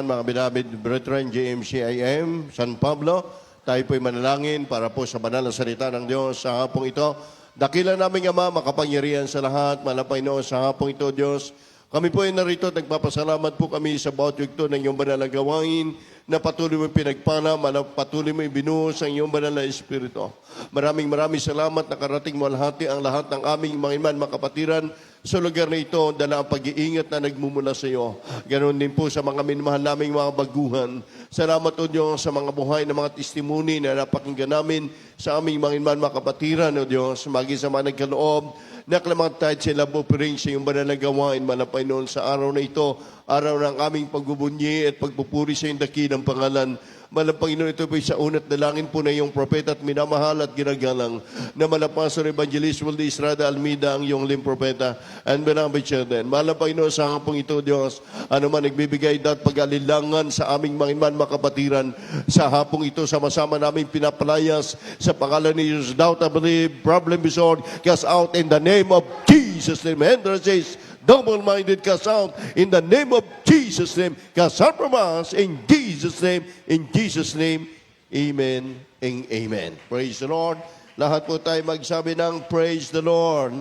Mga beloved brethren, GMCIM, San Pablo, tayo po'y manalangin para po sa banal na salita ng Diyos sa hapong ito. Dakila naming Ama, makapangyarihan sa lahat, malapay noon sa hapong ito, Diyos. Kami po ay narito, nagpapasalamat po kami sa bawat yugto ng iyong banal na gawain na patuloy mo pinagpala, patuloy mo ibinuhos ang iyong banal na Espiritu. Maraming salamat na karating mo alhati ang lahat ng aming mga makapatiran sa lugar na ito, dala ang pag-iingat na nagmumula sa iyo. Ganon din po sa mga minmahal naming mga baguhan. Salamat o Diyos sa mga buhay na mga testimony na napakinggan namin sa aming mga makapatiran o Diyos. Maging sa mga nagkaloob, naklamantad sila po piring sa iyong banal na gawain malapay noon sa araw na ito, araw ng aming pagbubunyi at pagpupuri sa iyong dakilang pangalan. Malang Panginoon, ito po sa unat dalangin po na iyong propeta at minamahal at ginagalang na Malapastor Evangelist Wilde Estrada Almeida, ang iyong lim propeta and beloved children. Malang Panginoon, sa hapong ito, Diyos, ano man nagbibigay dat pag-alilangan sa aming mga makapatiran sa hapong ito, sama-sama namin pinapalayas sa pangalan ni Jesus. Doubt, I believe, problem is solved, cast out in the name of Jesus' name. And there says, double-minded cast out in the name of Jesus' name. Cast out from us in Jesus' name. In Jesus' name, amen and amen. Praise the Lord. Lahat po tayo magsabi ng praise the Lord.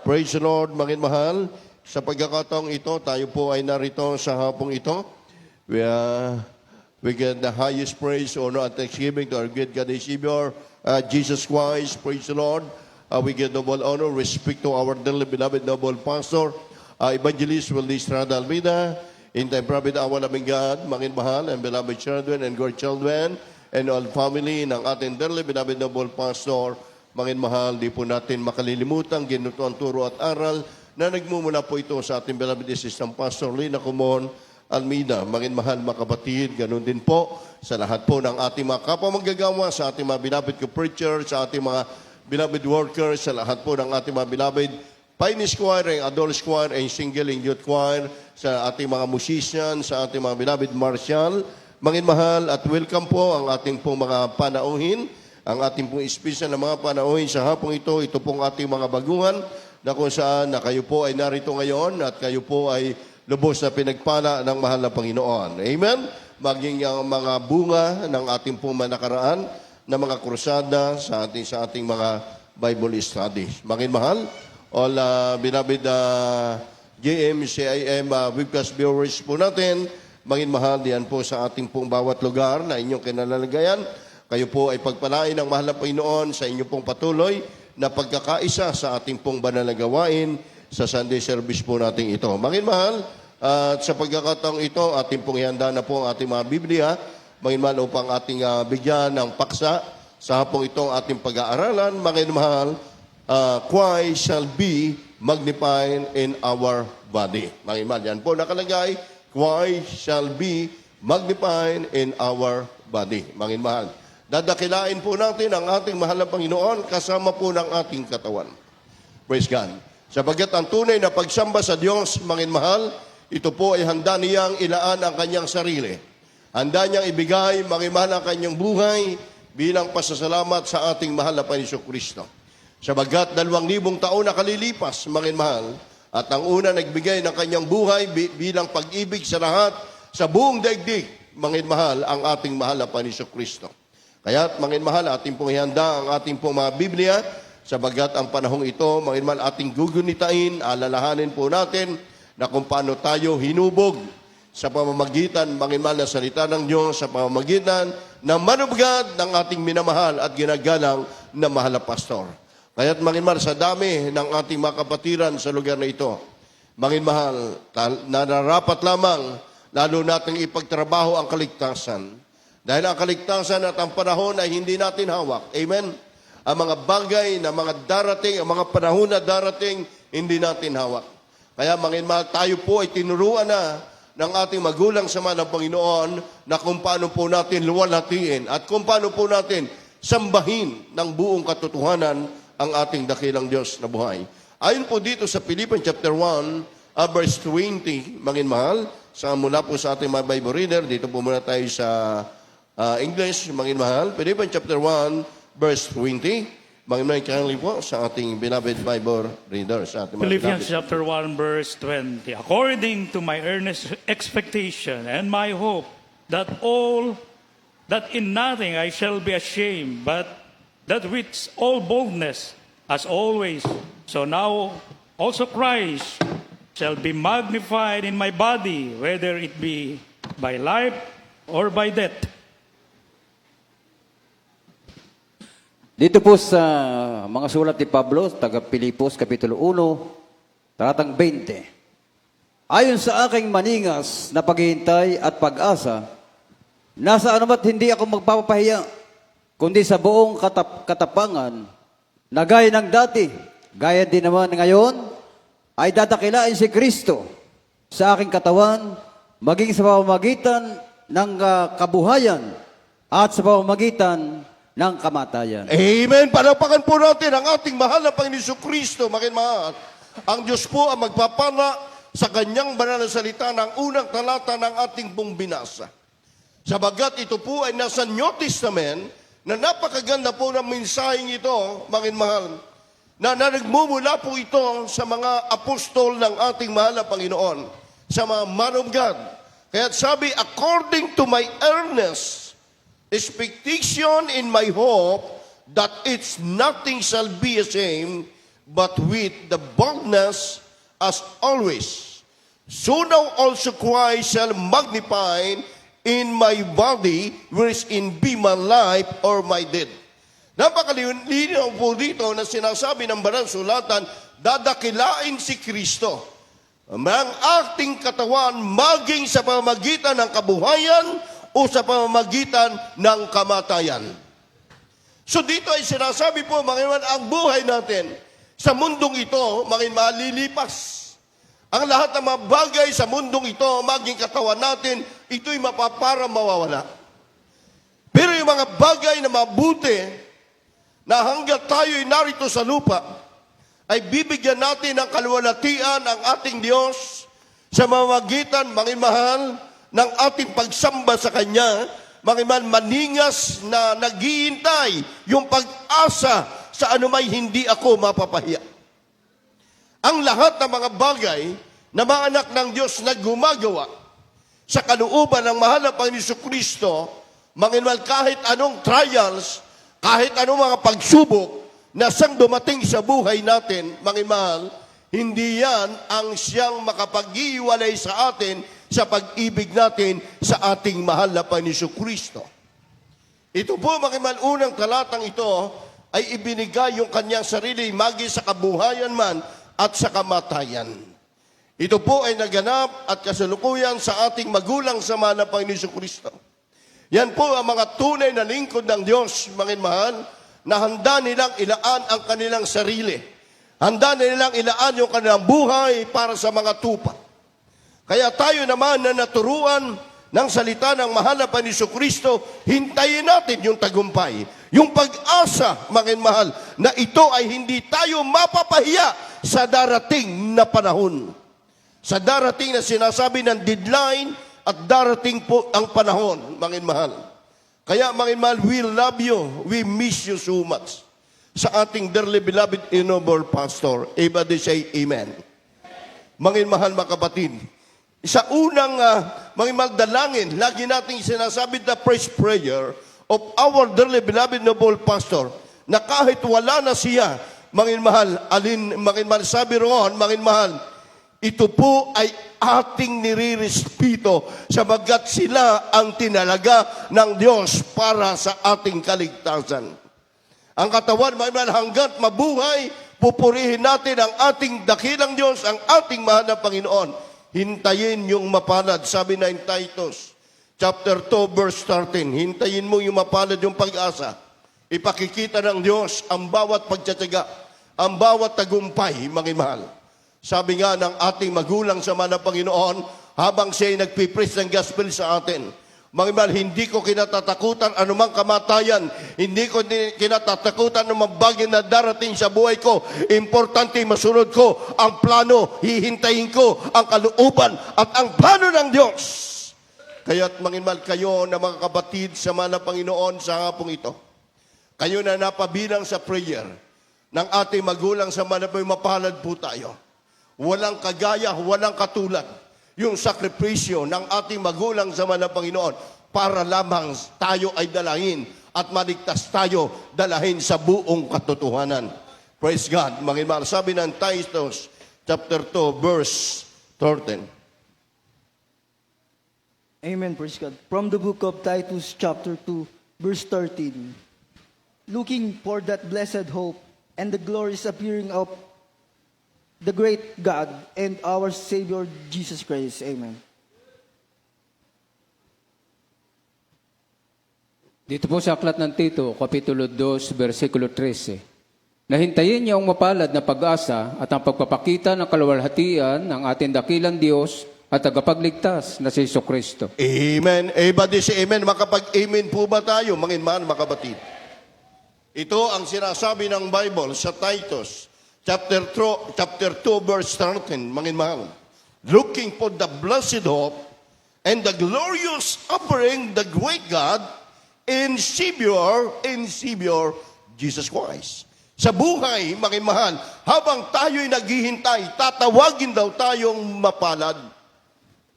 Praise the Lord, mga mahal. Sa pagkakataong ito, tayo po ay narito sa hapong ito. We get the highest praise, honor, and thanksgiving to our great God and Savior, Jesus Christ. Praise the Lord. We give double honor, respect to our dearly beloved noble pastor, Evangelist Wilde Estrada Almeida, in the private awa naming God, mga mahal, and beloved children and grandchildren, and all family ng ating dearly beloved noble pastor, mga mahal, di po natin makalilimutan, ginutuan turo at aral, na nagmumula po ito sa ating beloved assistant pastor, Lina Kumon Almeida, mga mahal, makapatid, ganun din po sa lahat po ng ating mga kapamaggagawa, sa ating mga beloved preacher, sa ating mga beloved workers, sa lahat po ng ating mga beloved Pioneer Choir, ang Adult Choir, ang Single and Youth Choir, sa ating mga musicians, sa ating mga beloved martial, mga mahal, at welcome po ang ating pong mga panauhin, ang ating pong special na mga panauhin sa hapong ito, ito pong ating mga baguhan, na kung saan na kayo po ay narito ngayon at kayo po ay lubos na pinagpala ng mahal na Panginoon. Amen? Maging ang mga bunga ng ating pong manakaraan na mga krusada sa ating mga Bible studies. Mga mahal, all beloved GMCIM webcast viewers po natin, maging mahal diyan po sa ating pong bawat lugar na inyong kinalalagayan. Kayo po ay pagpalain ng mahal na Panginoon sa inyong pong patuloy na pagkakaisa sa ating pong banal na gawain sa Sunday service po natin ito. Maging mahal, at sa pagkakataong ito, ating pong ihanda na po ang ating mga Biblia, maging mahal upang ating bigyan ng paksa sa hapong itong ating pag-aaralan. Maging mahal, Christ shall be magnified in our body. Mga iman, yan po nakalagay, Christ shall be magnified in our body. Mga mahal, dadakilain po natin ang ating mahal na Panginoon kasama po ng ating katawan. Praise God. Sapagat ang tunay na pagsamba sa Diyos, mga mahal, ito po ay handa niyang ilaan ang kanyang sarili. Handa niyang ibigay, mga mahal, ang kanyang buhay bilang pasasalamat sa ating mahal na Panginoon Kristo. Sabagat 2,000 taon na kalilipas, mga mahal, at ang una nagbigay ng kanyang buhay bilang pag-ibig sa lahat, sa buong daigdig, mga mahal, ang ating mahal na Panginoon Kristo. Kaya't, mga mahal, ating pong ihanda ang ating pong mga Biblia, sabagat ang panahong ito, mga mahal, ating gugunitain, alalahanin po natin na kung paano tayo hinubog sa pamamagitan, mga mahal, na salita ng Diyos, sa pamamagitan ng manubgad ng ating minamahal at ginagalang na mahal na pastor. Kaya't mga mahal, sa dami ng ating mga kapatiran sa lugar na ito, mga mahal, nararapat lamang lalo nating ipagtrabaho ang kaligtasan. Dahil ang kaligtasan at ang panahon ay hindi natin hawak. Amen? Ang mga bagay na mga darating, ang mga panahon na darating, hindi natin hawak. Kaya mga mahal, tayo po ay tinuruan na ng ating magulang sa mga ng Panginoon na kung paano po natin luwalhatiin at kung paano po natin sambahin ng buong katotohanan ang ating dakilang Diyos na buhay. Ayon po dito sa Philippians chapter 1, verse 20, mga mahal, mula po sa ating mga Bible reader, dito po muna tayo sa English, mga mahal. Philippians chapter 1, verse 20, Manginay kindly po sa ating beloved Bible reader, sa ating mga Philippians beloved. chapter 1, verse 20. According to my earnest expectation and my hope that in nothing I shall be ashamed, but that with all boldness, as always, so now also Christ shall be magnified in my body, whether it be by life or by death. Dito po sa mga sulat ni Pablo, taga Pilipos, Kapitulo 1, talatang 20. Ayon sa aking maningas na paghihintay at pag-asa, nasa anumat hindi ako magpapahiya, kundi sa buong katapangan, na gaya ng dati, gaya din naman ngayon, ay dadakilain si Kristo sa aking katawan, maging sa pamamagitan ng kabuhayan at sa pamamagitan ng kamatayan. Amen. Palapakan po natin ang ating mahal na Panginoon Kristo, mahal. Ang Diyos po ang magpapala sa kanyang banal na salita ng unang talata ng ating pong binasa. Sabagat ito po ay nasa New Testament, na napakaganda po ng mensaheng ito, mahal, na nagmumula po ito sa mga apostol ng ating mahal na Panginoon, sa mga man of God. Kaya sabi, according to my earnest expectation in my hope, that it's nothing shall be ashamed, but with the boldness as always. So now also Christ shall magnify in my body, whereas in be my life or my death. Napakalinaw po dito na sinasabi ng banal sulatan, dadakilain si Kristo. Ang ating katawan maging sa pamamagitan ng kabuhayan o sa pamamagitan ng kamatayan. So dito ay sinasabi po, ang buhay natin sa mundong ito, malilipas. Ang lahat ng mga bagay sa mundong ito, maging katawan natin, ito'y mapapara mawawala. Pero yung mga bagay na mabuti, na hanggat tayo'y narito sa lupa, ay bibigyan natin ng kaluwalhatian ang ating Diyos sa mamagitan, mahal, ng ating pagsamba sa Kanya, maningas na naghihintay yung pag-asa sa anumay hindi ako mapapahiya. Ang lahat ng mga bagay na mga anak ng Diyos na gumagawa sa kalooban ng mahal na Panginoon Kristo, kahit anong trials, kahit anong mga pagsubok na siyang dumating sa buhay natin, hindi yan ang siyang makapag-iwalay sa atin sa pag-ibig natin sa ating mahal na Panginoon Kristo. Ito po, unang talatang ito ay ibinigay yung kanyang sarili magi sa kabuhayan man at sa kamatayan. Ito po ay naganap at kasalukuyan sa ating magulang sa mahal na Panginoon Kristo. Yan po ang mga tunay na lingkod ng Diyos, mahal, na handa nilang ilaan ang kanilang sarili. Handa nilang ilaan yung kanilang buhay para sa mga tupa. Kaya tayo naman na naturuan ng salita ng mahal na Panginoon Kristo, hintayin natin yung tagumpay, yung pag-asa, mahal, na ito ay hindi tayo mapapahiya sa darating na panahon. Sa darating na sinasabi ng deadline at darating po ang panahon, mahal. Kaya, mahal, we love you, we miss you so much. Sa ating dearly beloved noble pastor, everybody say amen. Mahal, mga kapatid, sa unang dalangin, lagi nating sinasabi the first prayer of our dearly beloved noble pastor, na kahit wala na siya, sabi roon, ito po ay ating nirirespeto sabagat sila ang tinalaga ng Diyos para sa ating kaligtasan. Ang katawan, hanggat mabuhay, pupurihin natin ang ating dakilang Diyos, ang ating mahal na Panginoon. Hintayin yung mapalad. Sabi na in Titus, chapter 2, verse 13, hintayin mo yung mapalad yung pag-asa. Ipakikita ng Diyos ang bawat pagtsatsaga, ang bawat tagumpay, mahal. Sabi nga ng ating magulang sa mga Panginoon, habang siya'y nagpipreach ng gospel sa atin, hindi ko kinatatakutan anumang kamatayan. Hindi ko kinatatakutan anumang bagay na darating sa buhay ko. Importante masunod ko ang plano. Hihintayin ko ang kalooban at ang plano ng Diyos. Kaya't kayo na mga kapatid sa mga Panginoon sa hapong ito. Kayo na napabilang sa prayer ng ating magulang sa manapay, mapalad po tayo. Walang kagaya, walang katulad yung sakripisyo ng ating magulang sa mga Panginoon para lamang tayo ay dalahin at maligtas tayo dalahin sa buong katotohanan. Praise God. Mga mahal, sabi ng Titus chapter 2 verse 13. Amen, praise God. From the book of Titus chapter 2, verse 13. Looking for that blessed hope and the glorious appearing of the great God and our Savior Jesus Christ. Amen. Dito po sa aklat ng Tito, Kapitulo 2, versikulo 13. Nahintayin niyo ang mapalad na pag-asa at ang pagpapakita ng kaluwalhatian ng ating dakilang Diyos at tagapagligtas na si Jesucristo. Amen. Everybody say amen. Makapag-amen po ba tayo, mga mahal, mga kapatid? Ito ang sinasabi ng Bible sa Titus, chapter 2, verse 13, mga mahal. Looking for the blessed hope and the glorious offering the great God in Savior Jesus Christ. Sa buhay, mga mahal, habang tayo'y naghihintay, tatawagin daw tayong mapalad.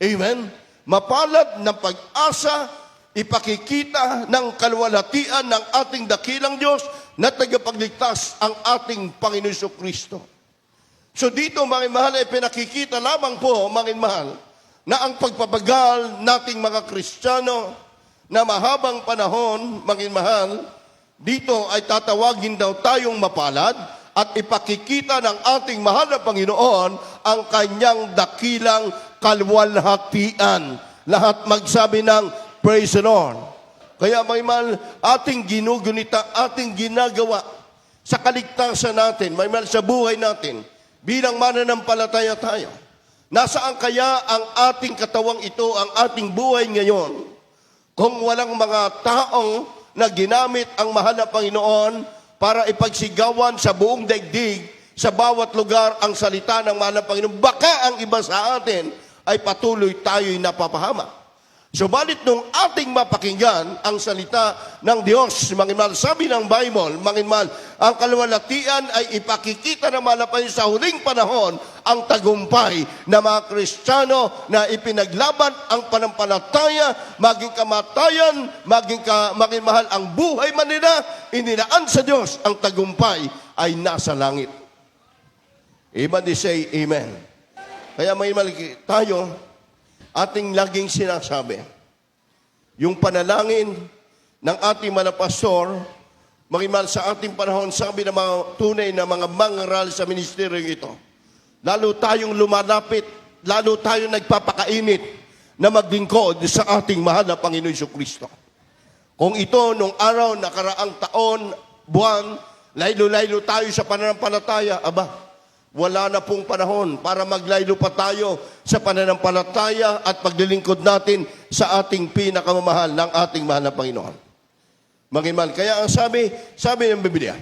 Amen? Mapalad ng pag-asa, ipakikita ng kaluwalhatian ng ating dakilang Diyos na tagapagligtas ang ating Panginoon Jesucristo. So dito, mga mahal, ay pinakikita lamang po, mga mahal, na ang pagpapagal nating mga Kristiyano na mahabang panahon, mga mahal, dito ay tatawagin daw tayong mapalad at ipakikita ng ating mahal na Panginoon ang kanyang dakilang kaluwalhatian. Lahat magsabi ng praise the Lord. Kaya may mahal, ating ginugunita, ating ginagawa sa kaligtasan natin, may mahal sa buhay natin, bilang mananampalataya tayo. Nasaan kaya ang ating katawang ito, ang ating buhay ngayon, kung walang mga taong na ginamit ang mahal na Panginoon para ipagsigawan sa buong daigdig, sa bawat lugar ang salita ng mahal na Panginoon, baka ang iba sa atin ay patuloy tayo'y napapahamak. Subalit nung ating mapakinggan ang salita ng Diyos, mga mahal, sabi ng Bible, mga mahal, ang kaluwalhatian ay ipakikita ng mahal na Panginoon sa huling panahon ang tagumpay na mga Kristiyano na ipinaglaban ang panampalataya, maging kamatayan, maging mahal ang buhay man nila, inilaan sa Diyos ang tagumpay ay nasa langit. Everybody say amen. Kaya may mali tayo, ating laging sinasabi, yung panalangin ng ating mga pastor, magimal sa ating panahon, sabi ng mga tunay na mga mangaral sa ministeryo ito, lalo tayong lumalapit, lalo tayong nagpapakainit na maglingkod sa ating mahal na Panginoon Jesucristo. Kung ito, nung araw, nakaraang taon, buwan, laylo-laylo tayo sa pananampalataya, aba, wala na pong panahon para maglaylo pa tayo sa pananampalataya at paglilingkod natin sa ating pinakamamahal ng ating mahal na Panginoon. Mangimal, kaya ang sabi ng Biblia,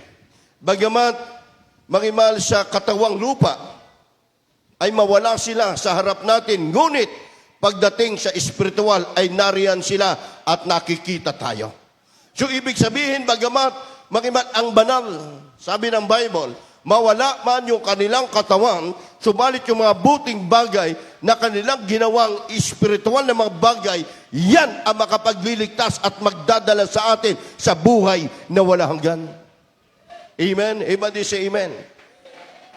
bagamat mangimal sa katawang lupa, ay mawala sila sa harap natin, ngunit pagdating sa espiritual ay nariyan sila at nakikita tayo. So ibig sabihin, bagamat mangimal ang banal, sabi ng Bible, mawala man yung kanilang katawan, subalit yung mga buting bagay na kanilang ginawang espiritual na mga bagay, yan ang makapagliligtas at magdadala sa atin sa buhay na wala hanggan. Amen? Everybody say amen.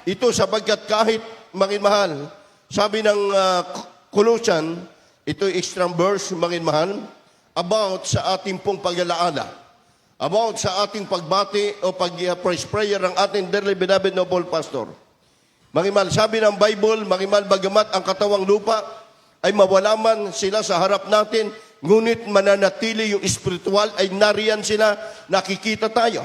Ito sapagkat kahit mahal, sabi ng Colossian, ito'y extra verse, mahal, about sa ating pong paglalaala, about sa ating pagbati o pag-praise prayer ng ating dearly beloved noble pastor. Mangimal, sabi ng Bible, mangimal, bagamat ang katawang lupa ay mawala man sila sa harap natin, ngunit mananatili yung espiritual ay nariyan sila, nakikita tayo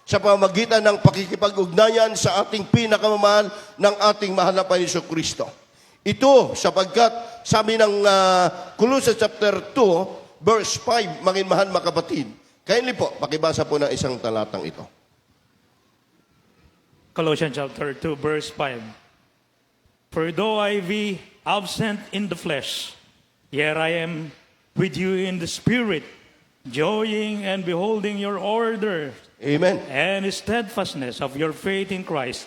sa pamagitan ng pakikipag-ugnayan sa ating pinakamamahal ng ating mahal na Panginoon Kristo. Ito sapagkat sabi ng Colossians chapter 2 verse 5, mahal mga kapatid, kindly po, pakibasa po ng isang talatang ito. Colossians chapter 2, verse 5. For though I be absent in the flesh, yet I am with you in the spirit, joying and beholding your order Amen. and steadfastness of your faith in Christ.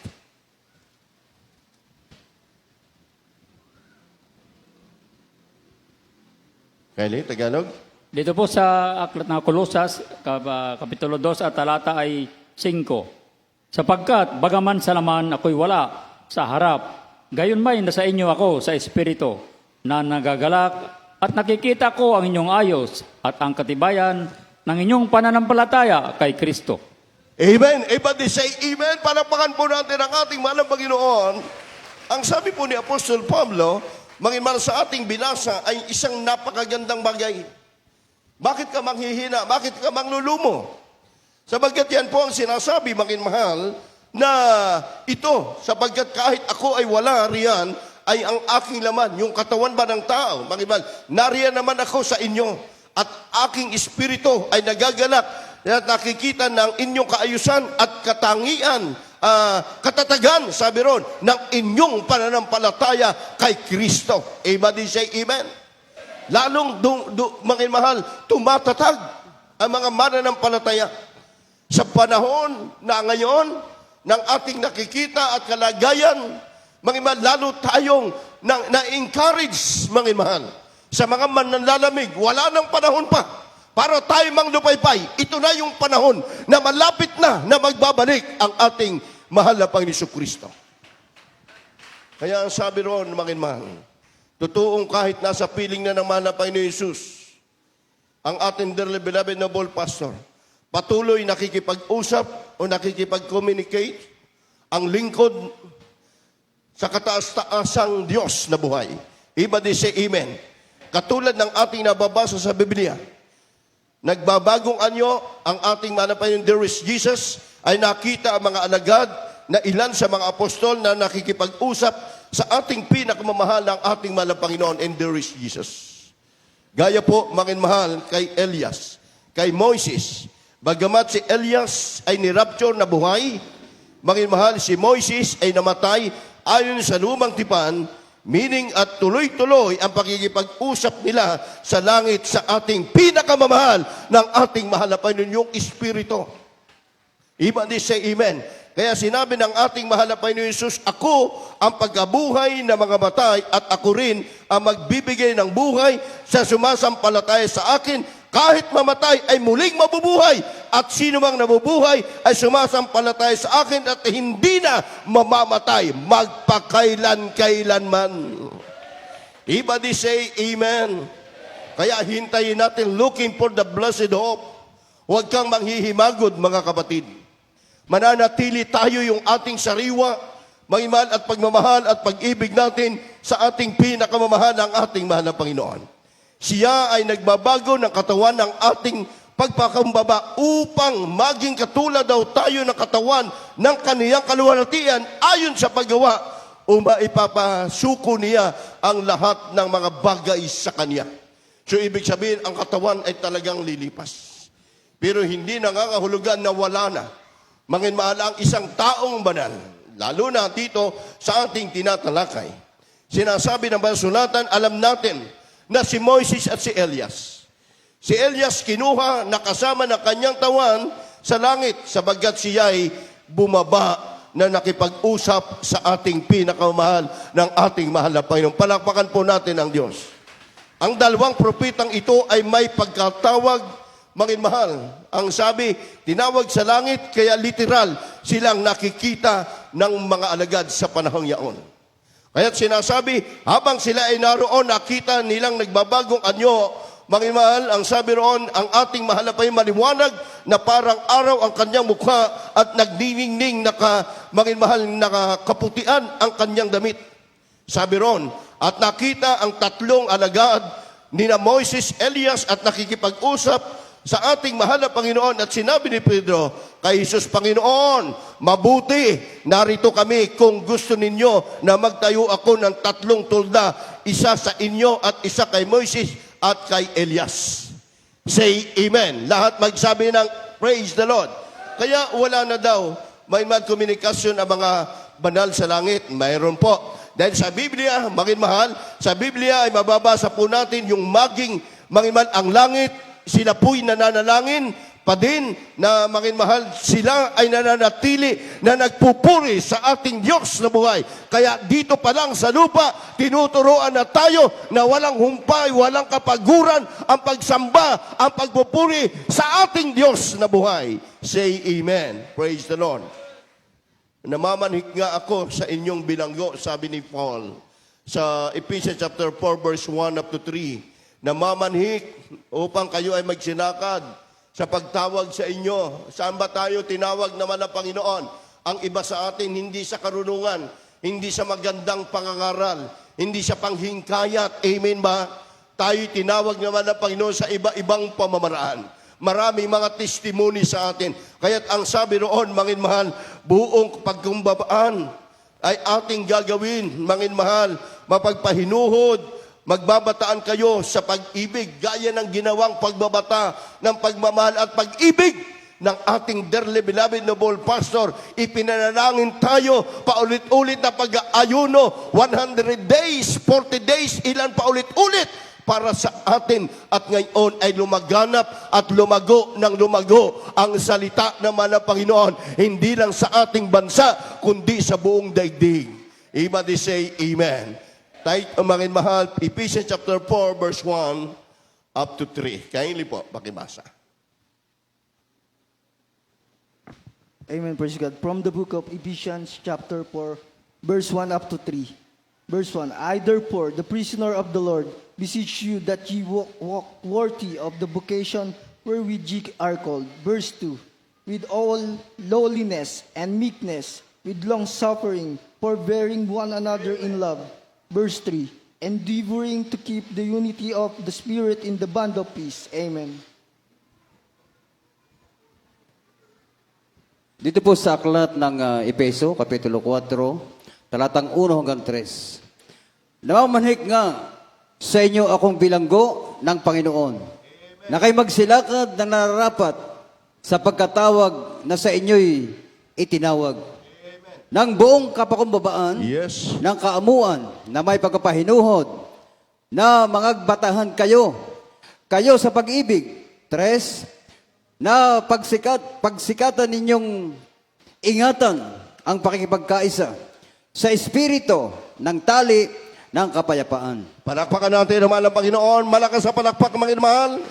Kylie, Tagalog? Dito po sa aklat ng Kolosas, Kapitulo 2 at talata ay 5. Sapagkat bagaman sa laman ako'y wala sa harap, gayon may nasa inyo ako sa Espiritu, na nagagalak at nakikita ko ang inyong ayos at ang katibayan ng inyong pananampalataya kay Kristo. Amen. Everybody say amen. Palapakan po natin ang ating mahal na Panginoon. Ang sabi po ni Apostol Pablo, mangimal sa ating binasa ay isang napakagandang bagay. Bakit ka manghihina? Bakit ka manglulumo? Sabagkat yan po ang sinasabi, mahal, na ito, sapagkat kahit ako ay wala riyan, ay ang aking laman, yung katawan ba ng tao, mangimal, nariyan naman ako sa inyo, at aking espiritu ay nagagalak, at nakikita ng inyong kaayusan at katangian, katatagan, sabi ron, ng inyong pananampalataya kay Kristo. Everybody say amen. Lalong, mahal, tumatatag ang mga mananampalataya. Sa panahon na ngayon, ng ating nakikita at kalagayan, mahal, lalo tayong na-encourage, mahal, sa mga mananalamig, wala nang panahon pa para tayo manglupaypay. Ito na yung panahon na malapit na magbabalik ang ating mahal na Panginoon Kristo. Kaya ang sabi roon, mahal, totoong kahit nasa piling na ng mahal na Panginoon Jesus, ang ating dearly beloved noble pastor, patuloy nakikipag-usap o nakikipag-communicate ang lingkod sa kataas-taasang Diyos na buhay. Everybody say amen. Katulad ng ating nababasa sa Biblia, nagbabagong anyo ang ating manapay yung dearest Jesus, ay nakita ang mga alagad na ilan sa mga apostol na nakikipag-usap sa ating pinakamamahal ng ating mahal na Panginoon and dearest Jesus. Gaya po, mahal, kay Elias, kay Moises. Bagamat si Elias ay ni-rapture na buhay, mahal, si Moises ay namatay ayon sa lumang tipan, meaning at tuloy-tuloy ang pakikipag-usap nila sa langit sa ating pinakamamahal ng ating mahal na Panginoon, yung Espiritu. Everybody say amen. Kaya sinabi ng ating mahal na Panginoon Jesus, ako ang pagkabuhay ng mga matay at ako rin ang magbibigay ng buhay sa sumasampalataya sa akin. Kahit mamatay ay muling mabubuhay, at sino mang nabubuhay ay sumasampalataya sa akin at hindi na mamamatay magpakailan-kailanman. Everybody say amen. Kaya hintayin natin, looking for the blessed hope. Huwag kang manghihimagod, mga kapatid. Mananatili tayo yung ating sariwa, mangimal at pagmamahal at pag-ibig natin sa ating pinakamamahal ng ating mahal na Panginoon. Siya ay nagbabago ng katawan ng ating pagpakumbaba upang maging katulad daw tayo ng katawan ng kaniyang kaluwalhatian ayon sa paggawa o maipapasuko niya ang lahat ng mga bagay sa kanya. So ibig sabihin, ang katawan ay talagang lilipas. Pero hindi nangangahulugan na wala na. Manginmahal ang isang taong banal, lalo na dito sa ating tinatalakay. Sinasabi ng basulatan, alam natin na si Moises at si Elias. Si Elias kinuha na kasama ng kanyang tawan sa langit sabagkat siya ay bumaba na nakipag-usap sa ating pinakamahal ng ating mahal na Panginoon. Palakpakan po natin ang Diyos. Ang dalawang propetang ito ay may pagkatawag, manginmahal. Ang sabi, tinawag sa langit, kaya literal silang nakikita ng mga alagad sa panahong yaon. Kaya't sinasabi, habang sila ay naroon, nakita nilang nagbabagong anyo, manginmahal, ang sabi roon, ang ating mahal na Panginoon maliwanag na parang araw ang kanyang mukha at nagniningning manginmahal nakakaputian ang kanyang damit. Sabi roon, at nakita ang tatlong alagad nina Moises, Elias at nakikipag-usap sa ating mahal na Panginoon at sinabi ni Pedro, kay Jesus, Panginoon, mabuti, narito kami kung gusto ninyo na magtayo ako ng 3 tulda, isa sa inyo at isa kay Moises at kay Elias. Say amen. Lahat magsabi ng praise the Lord. Kaya wala na daw may magkomunikasyon ang mga banal sa langit. Mayroon po. Dahil sa Biblia, manginmahal, sa Biblia ay mababasa po natin yung maging manginmahal ang langit sila po'y nananalangin pa din na mangin mahal, sila ay nananatili na nagpupuri sa ating Diyos na buhay. Kaya dito pa lang sa lupa, tinuturoan na tayo na walang humpay, walang kapaguran ang pagsamba, ang pagpupuri sa ating Diyos na buhay. Say Amen. Praise the Lord. Namamanhik nga ako sa inyong bilanggo, sabi ni Paul sa Ephesians chapter 4 verse 1 up to 3. Namamanhik upang kayo ay magsinakad sa pagtawag sa inyo. Saan ba tayo tinawag naman ng Panginoon? Ang iba sa atin hindi sa karunungan, hindi sa magandang pangangaral, hindi sa panghingkayat. Amen ba? Tayo tinawag naman ng Panginoon sa iba-ibang pamamaraan. Maraming mga testimony sa atin. Kaya't ang sabi roon, mangin mahal, buong pagkumbabaan ay ating gagawin, mangin mahal, mapagpahinuhod, magbabataan kayo sa pag-ibig, gaya ng ginawang pagbabata ng pagmamahal at pag-ibig ng ating dearly beloved noble pastor. Ipinanalangin tayo paulit-ulit na pag-aayuno, 100 days, 40 days, ilan paulit-ulit para sa atin. At ngayon ay lumaganap at lumago ng lumago ang salita naman ng Panginoon, hindi lang sa ating bansa, kundi sa buong daigdig. Everybody say Amen. Tayo, mangin mahal, Ephesians chapter 4, verse 1 up to 3. Kaili po, pakibasa. Amen, praise God. From the book of Ephesians chapter 4, verse 1 up to 3. Verse 1, I therefore, the prisoner of the Lord, beseech you that ye walk worthy of the vocation wherewith ye are called. Verse 2, with all lowliness and meekness, with long suffering, forbearing one another in love. Verse 3, endeavoring to keep the unity of the Spirit in the bond of peace. Amen. Dito po sa aklat ng Efeso, Kapitulo 4, talatang 1 hanggang 3. Namamanhik nga sa inyo akong bilanggo ng Panginoon, na kayo magsilakad na nararapat sa pagkatawag na sa inyo'y itinawag. Ng buong kapakumbabaan, Yes. ng kaamuan na may pagkapahinuhod, na mangagbatahan kayo sa pag-ibig. 3, na pagsikatan ninyong ingatan ang pakikipagkaisa sa espiritu ng tali ng kapayapaan. Palakpakan natin naman ang Panginoon. Malakas sa palakpak, mangin mahal.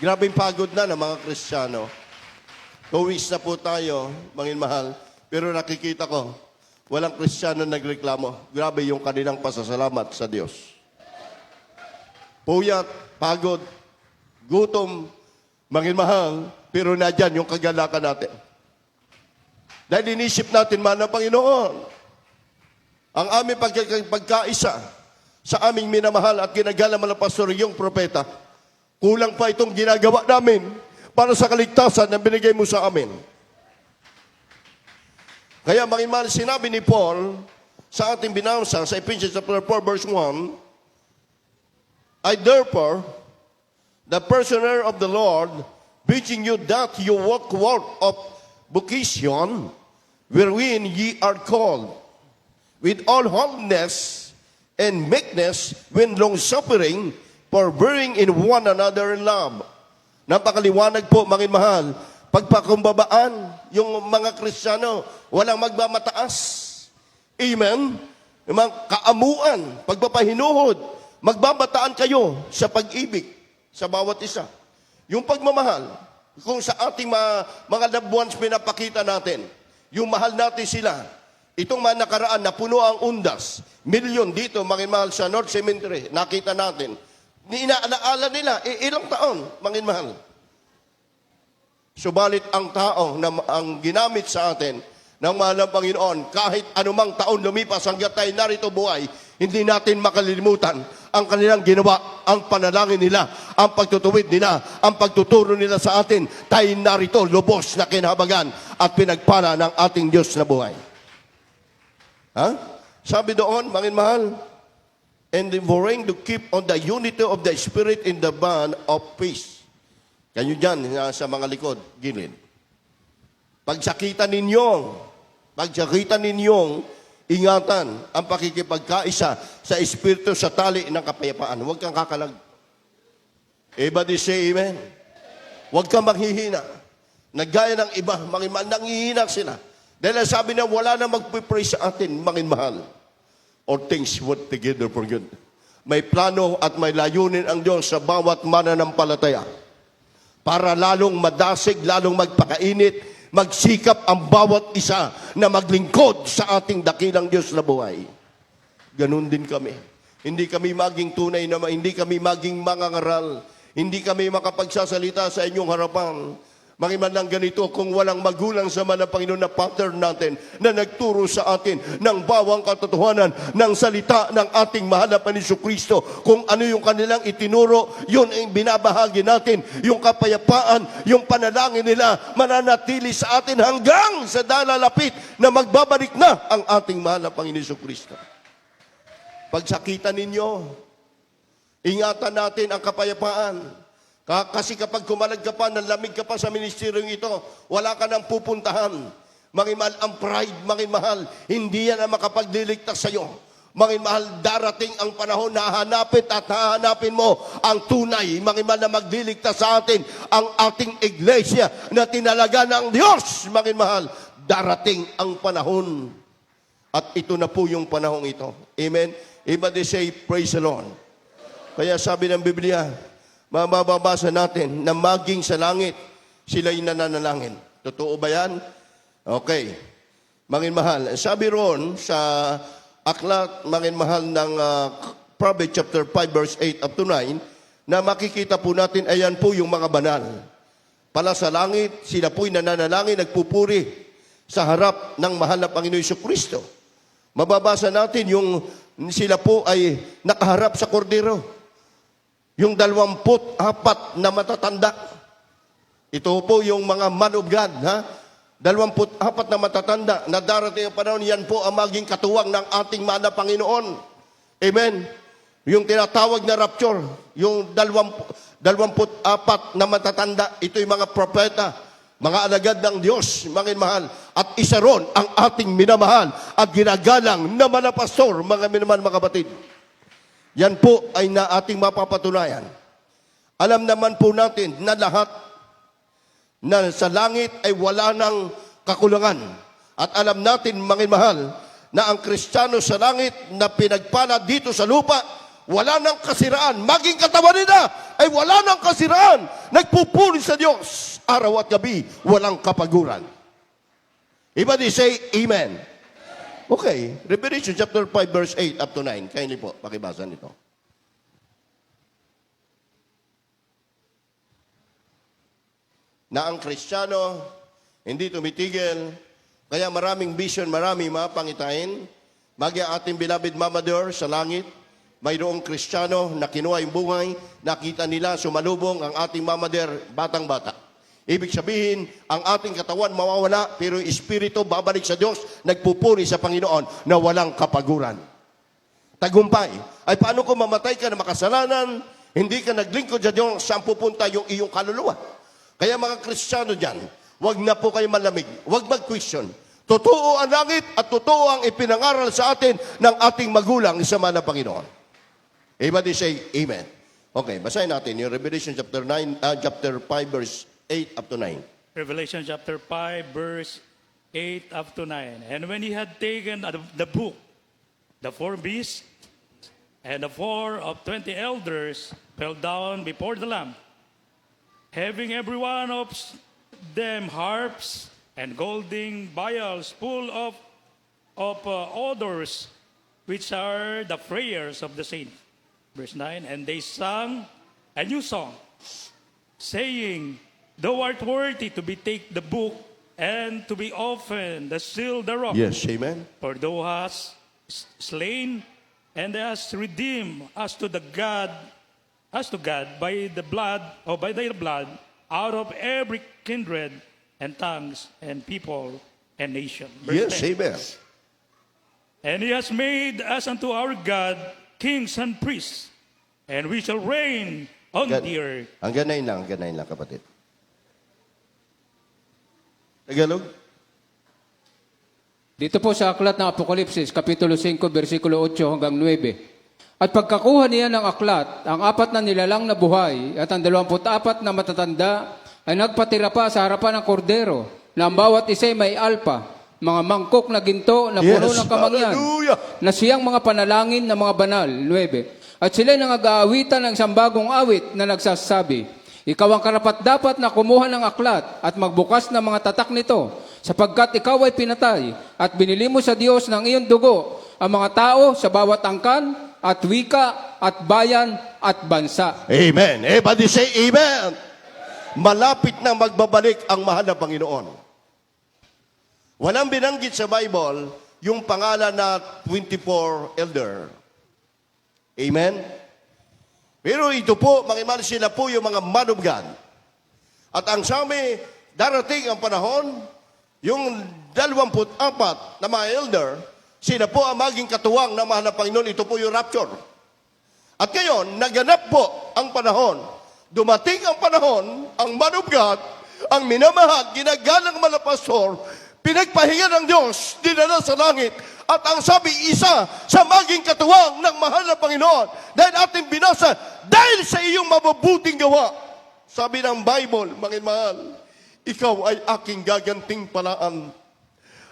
Grabing pagod na ng mga Kristiyano. 2 weeks na po tayo, mangin mahal. Pero nakikita ko, walang Kristiyano nagreklamo. Grabe yung kanilang pasasalamat sa Diyos. Puyat, pagod, gutom, mangin mahal, pero nadyan yung kagalakan natin. Dahil inisip natin man ang Panginoon, ang aming pagkaisa sa aming minamahal at ginagalaman ng pastor yung propeta, kulang pa itong ginagawa namin para sa kaligtasan na binigay mo sa amin. Kaya mangimahal, sinabi ni Paul sa ating binasa sa Ephesians chapter 4 verse 1, I therefore, the prisoner of the Lord, beseeching you that you walk work of vocation, wherein ye are called, with all holiness and meekness, when long-suffering, forbearing in one another in love. Napakaliwanag po, mangin mahal. Pagpakumbabaan, yung mga Kristiyano, walang magmamataas. Amen? Yung mga kaamuan, pagpapahinuhod, magbabataan kayo sa pag-ibig sa bawat isa. Yung pagmamahal, kung sa ating mga loved ones pinapakita natin, yung mahal natin sila. Itong mga nakaraan na puno ang undas, milyon dito, mangin mahal, sa North Cemetery, nakita natin. Inaalaala nila, ilang taon, mangin mahal. Subalit ang tao na ang ginamit sa atin ng mahal ng Panginoon, kahit anumang taon lumipas hanggang tayo narito buhay, hindi natin makalilimutan ang kanilang ginawa, ang panalangin nila, ang pagtutuwid nila, ang pagtuturo nila sa atin. Tayo narito lubos na kinahabagan at pinagpala ng ating Diyos na buhay. Ha? Sabi doon, mangin mahal, endeavoring to keep on the unity of the Spirit in the bond of peace. Kanyo dyan, sa mga likod, gilid. Pagsakitan ninyong ingatan ang pakikipagkaisa sa Espiritu sa tali ng kapayapaan. Huwag kang kakalag. Everybody say amen. Huwag kang manghihina. Naggaya ng iba, nanghihina sila. Dahil sabi na wala na magpipray sa atin, mahal. All things work together for good. May plano at may layunin ang Diyos sa bawat mananampalataya. Para lalong madasig, lalong magpakainit, magsikap ang bawat isa na maglingkod sa ating dakilang Diyos na buhay. Ganun din kami. Hindi kami maging tunay na, hindi kami maging mangangaral, hindi kami makapagsasalita sa inyong harapan. Mangiman lang ganito kung walang magulang sa mga Panginoon na pattern natin na nagturo sa atin ng bawang katotohanan ng salita ng ating mahal na Panginoon Kristo. Kung ano yung kanilang itinuro, yun ang binabahagi natin. Yung kapayapaan, yung panalangin nila, mananatili sa atin hanggang sa dalalapit na magbabalik na ang ating mahal na Panginoon Kristo. Pagsakitan ninyo, ingatan natin ang kapayapaan. Kasi kapag kumalag ka pa, nanlamig ka pa sa ministeryong ito, wala ka nang pupuntahan. Mahal ang pride, mahal, hindi yan ang makapagliligtas sa iyo. Mahal, darating ang panahon na hanapin at hahanapin mo ang tunay, mahal na magliligtas sa atin, ang ating iglesia na tinalaga ng Diyos. Mahal, darating ang panahon. At ito na po yung panahong ito. Amen? Everybody say, praise the Lord. Kaya sabi ng Biblia, mababasa natin na maging sa langit, sila'y nananalangin. Totoo ba yan? Okay. Mahal. Sabi roon sa aklat, mahal ng Proverbs chapter 5 verse 8 up to 9, na makikita po natin, ayan po yung mga banal. Pala sa langit, sila po'y nananalangin, nagpupuri sa harap ng mahal na Panginoon Jesucristo. Mababasa natin yung sila po ay nakaharap sa kordero. Yung 24 na matatanda. Ito po yung mga man of God, ha? 24 na matatanda na darating ang panahon, yan po ang maging katuwang ng ating mahal na Panginoon. Amen? Yung tinatawag na rapture, yung 24 na matatanda, ito yung mga propeta, mga alagad ng Diyos, mga mahal. At isa ron ang ating minamahal at ginagalang na manapastor, mga minamahal, mga kapatid. Yan po ay na ating mapapatunayan. Alam naman po natin na lahat na sa langit ay wala ng kakulangan. At alam natin, mga mahal, na ang Kristiyano sa langit na pinagpala dito sa lupa, wala ng kasiraan. Maging katawan nila ay wala ng kasiraan. Nagpupuri sa Diyos araw at gabi, walang kapaguran. Everybody say, Amen. Okay, Revelation chapter 5 verse 8 up to 9. Kindly po, pakibasa nito. Na ang Kristiyano hindi tumitigil, kaya maraming vision, maraming mga pangitain. Magi ating beloved Mama Dor sa langit, mayroong Kristiyano na kinuha yung buhay, nakita nila sumalubong ang ating Mama Dor, batang-bata. Ibig sabihin, ang ating katawan mawawala, pero yung espiritu babalik sa Diyos, nagpupuri sa Panginoon na walang kapaguran. Tagumpay. Ay paano kung mamatay ka na makasalanan, hindi ka naglingkod sa Diyos, saan pupunta yung iyong kaluluwa? Kaya mga Kristiyano dyan, wag na po kayo malamig, wag mag-question. Totoo ang langit at totoo ang ipinangaral sa atin ng ating magulang sa mga Panginoon. Everybody say, Amen. Okay, basahin natin yung Revelation chapter 5 verse 8 up to 9. Revelation chapter 5, verse 8 up to 9. And when he had taken the book, the 4 beasts and the 4 of 20 elders fell down before the Lamb, having every one of them harps and golden vials full of odors, which are the prayers of the saints. Verse 9, and they sang a new song, saying, Thou art worthy to be take the book and to be opened the seal thereof. Yes, amen. For thou hast slain and hast redeemed us to God by the blood, or by thy blood, out of every kindred and tongues and people and nation. Verse Yes, 10. amen. And he has made us unto our God kings and priests, and we shall reign on the earth. Ang ganay lang, kapatid. Tagalog? Dito po sa aklat ng Apokalipsis, Kapitulo 5, versikulo 8 hanggang 9. At pagkakuha niya ng aklat, ang 4 na nilalang na buhay at ang 24 na matatanda ay nagpatira pa sa harapan ng kordero na ang bawat isa ay may alpa, mga mangkok na ginto na puno ng kamangyan, hallelujah. na siyang mga panalangin ng mga banal, 9. At sila nag-aawitan ng isang bagong awit na nagsasabi, ikaw ang karapat-dapat na kumuha ng aklat at magbukas ng mga tatak nito, sapagkat ikaw ay pinatay at binili mo sa Diyos ng iyong dugo ang mga tao sa bawat angkan at wika at bayan at bansa. Amen. Everybody say amen. Malapit na magbabalik ang mahal na Panginoon. Walang binanggit sa Bible yung pangalan na 24 elder. Amen? Pero ito po, mga iman, sila po yung mga man of God. At ang sabi, darating ang panahon, yung 24 na mga elder, sila po ang maging katuwang na mahal na Panginoon. Ito po yung rapture. At ngayon, naganap po ang panahon. Dumating ang panahon, ang man of God, ang minamahal, ginagalang mga pastor, pinagpahinga ng Diyos, dinala sa langit. At ang sabi, isa sa maging katuwang ng mahal na Panginoon. Dahil ating binasa, dahil sa iyong mabubuting gawa. Sabi ng Bible, mga mahal, ikaw ay aking gaganting palaan.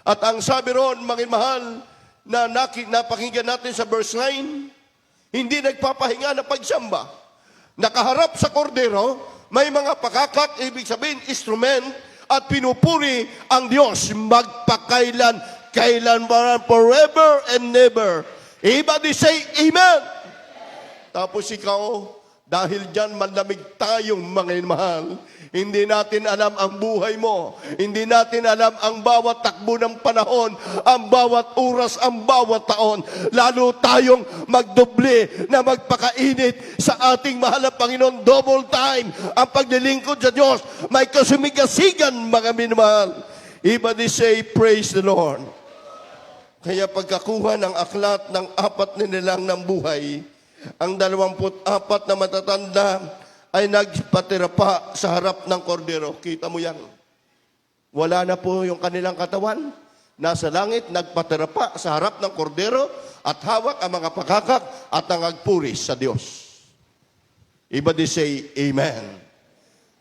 At ang sabi ron, mga mahal, na napakinggan natin sa verse 9, hindi nagpapahinga na pagsamba. Nakaharap sa kordero, may mga pakakak, ibig sabihin, instrument, at pinupuri ang Diyos magpakailan, kailanman, forever and never. Everybody say, Amen. Tapos ikaw, dahil dyan malamig tayong mga mahal, hindi natin alam ang buhay mo. Hindi natin alam ang bawat takbo ng panahon, ang bawat oras, ang bawat taon. Lalo tayong magdoble na magpakainit sa ating mahal na Panginoon. Double time ang paglilingkod sa Diyos. May kasumigasigan, mga minamahal. Everybody say, praise the Lord. Kaya pagkakuha ng aklat ng 4 na nilang ng buhay, ang 24 na matatanda ay nagpatira pa sa harap ng kordero. Kita mo yan. Wala na po yung kanilang katawan. Nasa langit, nagpatira pa sa harap ng kordero at hawak ang mga pakakak at nangagpuri sa Diyos. Everybody say, Amen.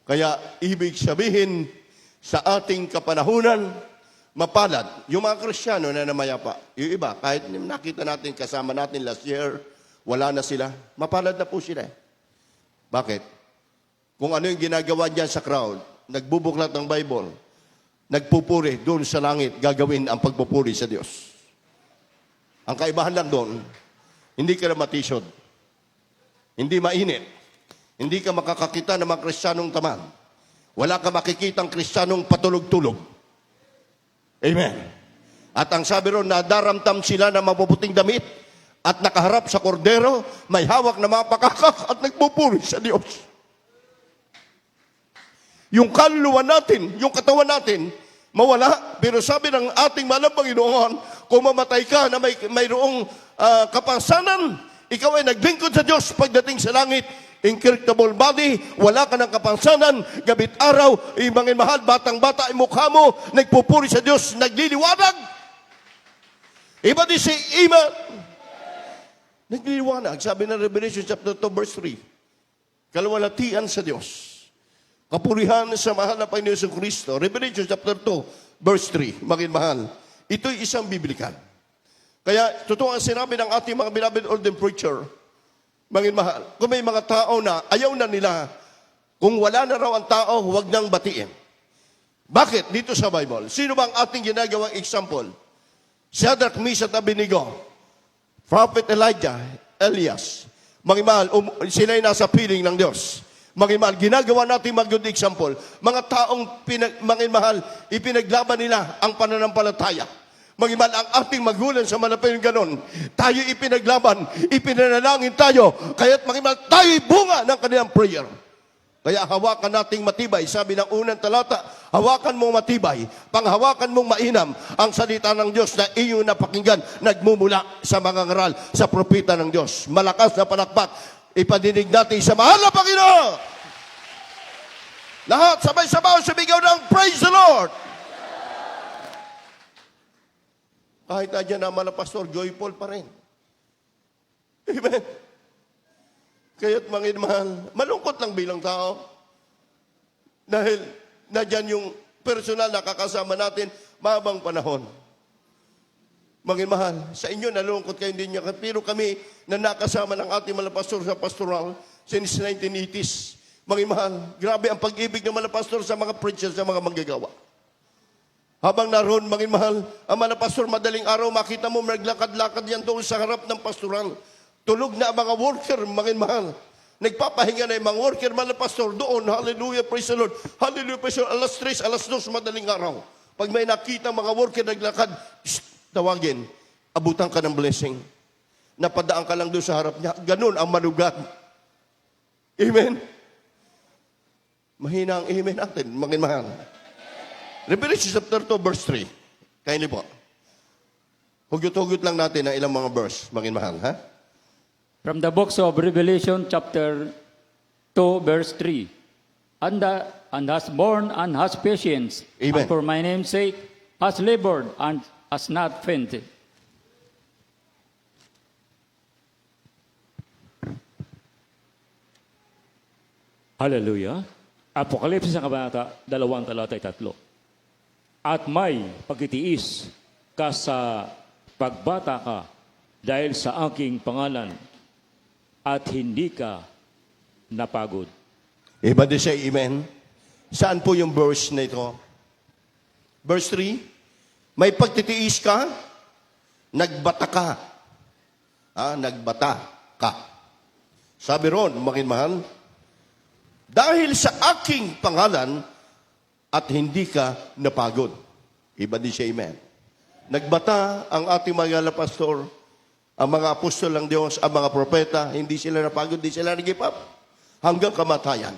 Kaya ibig sabihin, sa ating kapanahunan, mapalad. Yung mga Kristiyano na namayapa, yung iba, kahit nakita natin, kasama natin last year, wala na sila. Mapalad na po sila. Bakit? Kung ano yung ginagawa diyan sa crowd, nagbubuklat ng Bible, nagpupuri doon sa langit, gagawin ang pagpupuri sa Diyos. Ang kaibahan lang doon, hindi ka na matisod, hindi mainit, hindi ka makakakita ng mga Kristiyanong tamad, wala ka makikitang Kristiyanong patulog-tulog. Amen. At ang sabi ron, nadaramtam sila ng mabubuting damit at nakaharap sa kordero, may hawak na mga pakakak at nagpupuri sa Diyos. Yung kaluluwa natin, yung katawan natin, mawala. Pero sabi ng ating mahal na Panginoon, kung mamatay ka na mayroong kapansanan, ikaw ay naglingkod sa Diyos pagdating sa langit, incorruptible body, wala ka ng kapansanan, gabit araw, mga mahal, batang-bata, mukha mo, nagpupuri sa Diyos, nagliliwanag. Everybody say, Amen. Nagliliwanag. Sabi ng Revelation chapter 2, verse 3, kalawalhatian sa Diyos. Kapurihan sa mahal na Panginoon Kristo. Revelation chapter 2, verse 3. Maging mahal. Ito'y isang biblikan. Kaya, totoo ang sinabi ng ating mga beloved olden preacher, maging mahal, kung may mga tao na ayaw na nila, kung wala na raw ang tao, huwag nang batiin. Bakit? Dito sa Bible. Sino bang ating ginagawang example? Shadrach, Meshach at Abednego, Prophet Elijah, Elias. Maging mahal, sila'y nasa piling ng Diyos. Maging mahal, ginagawa natin mag-good example. Mga taong maging mahal, ipinaglaban nila ang pananampalataya. Maging mahal, ang ating magulang sa malapit ganon. Tayo ipinaglaban, ipinanalangin tayo. Kaya't maging mahal, tayo'y bunga ng kanilang prayer. Kaya hawakan nating matibay. Sabi ng unang talata, hawakan mong matibay, panghawakan mong mainam ang salita ng Diyos na iyo napakinggan, nagmumula sa mga ngaral, sa propeta ng Diyos. Malakas na palakpak. Ipadinig natin sa mahal na Panginoon. Lahat sabay-sabay sumigaw ng praise the Lord. Kahit na dyan naman na pastor, joyful pa rin. Amen. Kaya't mga mahal, malungkot lang bilang tao. Dahil nadyan yung personal na kakasama natin mahabang panahon. Mga mahal, sa inyo nalungkot kayo din niya. Pero kami na nakasama ng ating mga pastor sa pastoral since 1980s. Mga mahal, grabe ang pag-ibig ng mga pastor sa mga preachers, sa mga manggagawa. Habang naroon, mga mahal, ang mga pastor madaling araw, makita mo maglakad-lakad yan doon sa harap ng pastoral. Tulog na ang mga worker, mga mahal. Nagpapahinga na yung mga worker, mga pastor doon. Hallelujah, praise the Lord. Hallelujah, praise the Lord. Alas 3, alas 2, madaling araw. Pag may nakita mga worker naglakad, tawagin, abutan ka ng blessing. Napadaan ka lang doon sa harap niya. Ganun ang manugat. Amen? Mahina ang amen natin, mga mahal. Revelation chapter 2, verse 3. Kainin po. Hugot-hugot lang natin ang ilang mga verse, mga mahal, ha? From the books of Revelation, chapter 2, verse 3. And has borne and has patience, Amen. and for my name's sake has labored and has not fainted. Hallelujah. Apokalipsis ng kabanata 2:3. At may pagtitiis ka sa pagbata ka dahil sa aking pangalan at hindi ka napagod. Everybody say amen. Saan po yung verse na ito? Verse 3, may pagtitiis ka, nagbata ka. Nagbata ka. Sabi ron, mga mahal, dahil sa aking pangalan at hindi ka napagod. Everybody say amen. Nagbata ang ating mga pastor, ang mga apostol ng Diyos, ang mga propeta, hindi sila napagod, hindi sila nag-give up. Hanggang kamatayan.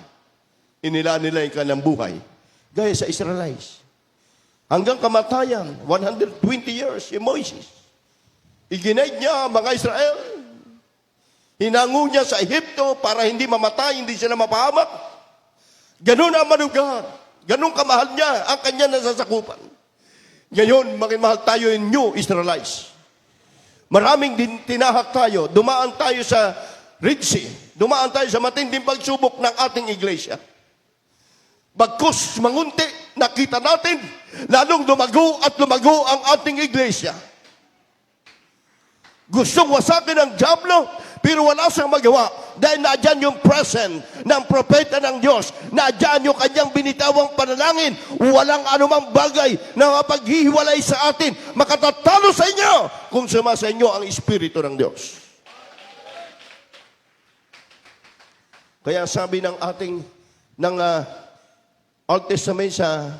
Inilaan nila yung kanilang buhay. Gaya sa Israelites. Hanggang kamatayan, 120 years, si Moises. Iginaid niya ang mga Israel. Hinango niya sa Ehipto para hindi mamatay, hindi sila mapahamak. Ganun ang manugat. Ganun kamahal niya ang kanya nasasakupan. Ngayon, mahal tayo in New Israelites. Maraming tinahak tayo. Dumaan tayo sa Red Sea. Dumaan tayo sa matinding pagsubok ng ating iglesia. Bagkus mangunti, nakita natin, lalong lumago at lumago ang ating iglesia. Gustong wasakin ng diablo, pero wala siyang magawa. Dahil nadyan yung present ng propeta ng Diyos. Nadyan yung kanyang binitawang panalangin. Walang anumang bagay na mapaghihiwalay sa atin. Makatatalo sa inyo kung sumasa inyo ang Espiritu ng Diyos. Kaya sabi ng ating Old Testament sa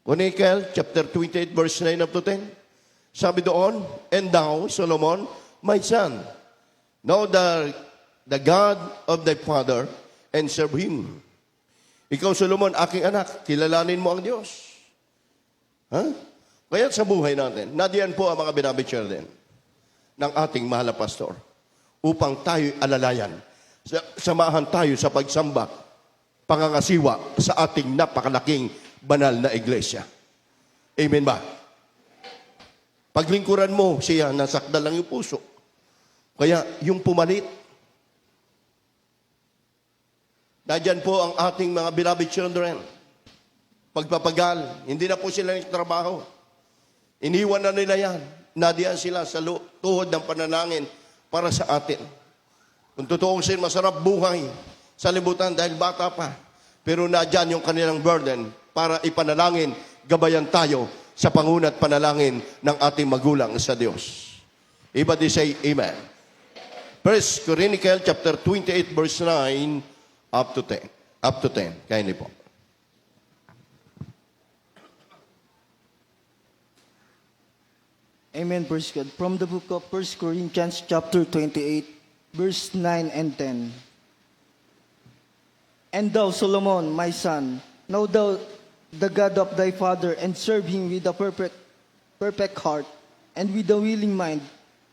Chronicle, chapter 28, verse 9 up to 10. Sabi doon, and thou, Solomon, my son, know the God of thy father, and serve him. Ikaw, Solomon, aking anak, kilalanin mo ang Diyos. Kaya sa buhay natin, nadiyan po ang mga binabitshare din ng ating mahal na pastor upang tayo alalayan. Samahan tayo sa pagsamba, pangangasiwa sa ating napakalaking banal na iglesia. Amen ba? Paglingkuran mo siya, nasakdal lang yung puso. Kaya yung pumalit, nadyan po ang ating mga beloved children. Pagpapagal, hindi na po sila nagtrabaho. Iniwan na nila yan. Nadiyan sila sa tuhod ng pananangin para sa atin. Kung totoo sin masarap buhay sa libutan dahil bata pa. Pero nadyan yung kanilang burden para ipanalangin, gabayan tayo sa pangunat panalangin ng ating magulang sa Diyos. Everybody say amen. 1 Chronicle chapter 28 verse 9 up to 10. Up to 10. Kaya niyo po. Amen, praise God. From the book of 1 Corinthians chapter 28, verse 9 and 10. And thou, Solomon, my son, know thou the God of thy father, and serve him with a perfect heart, and with a willing mind.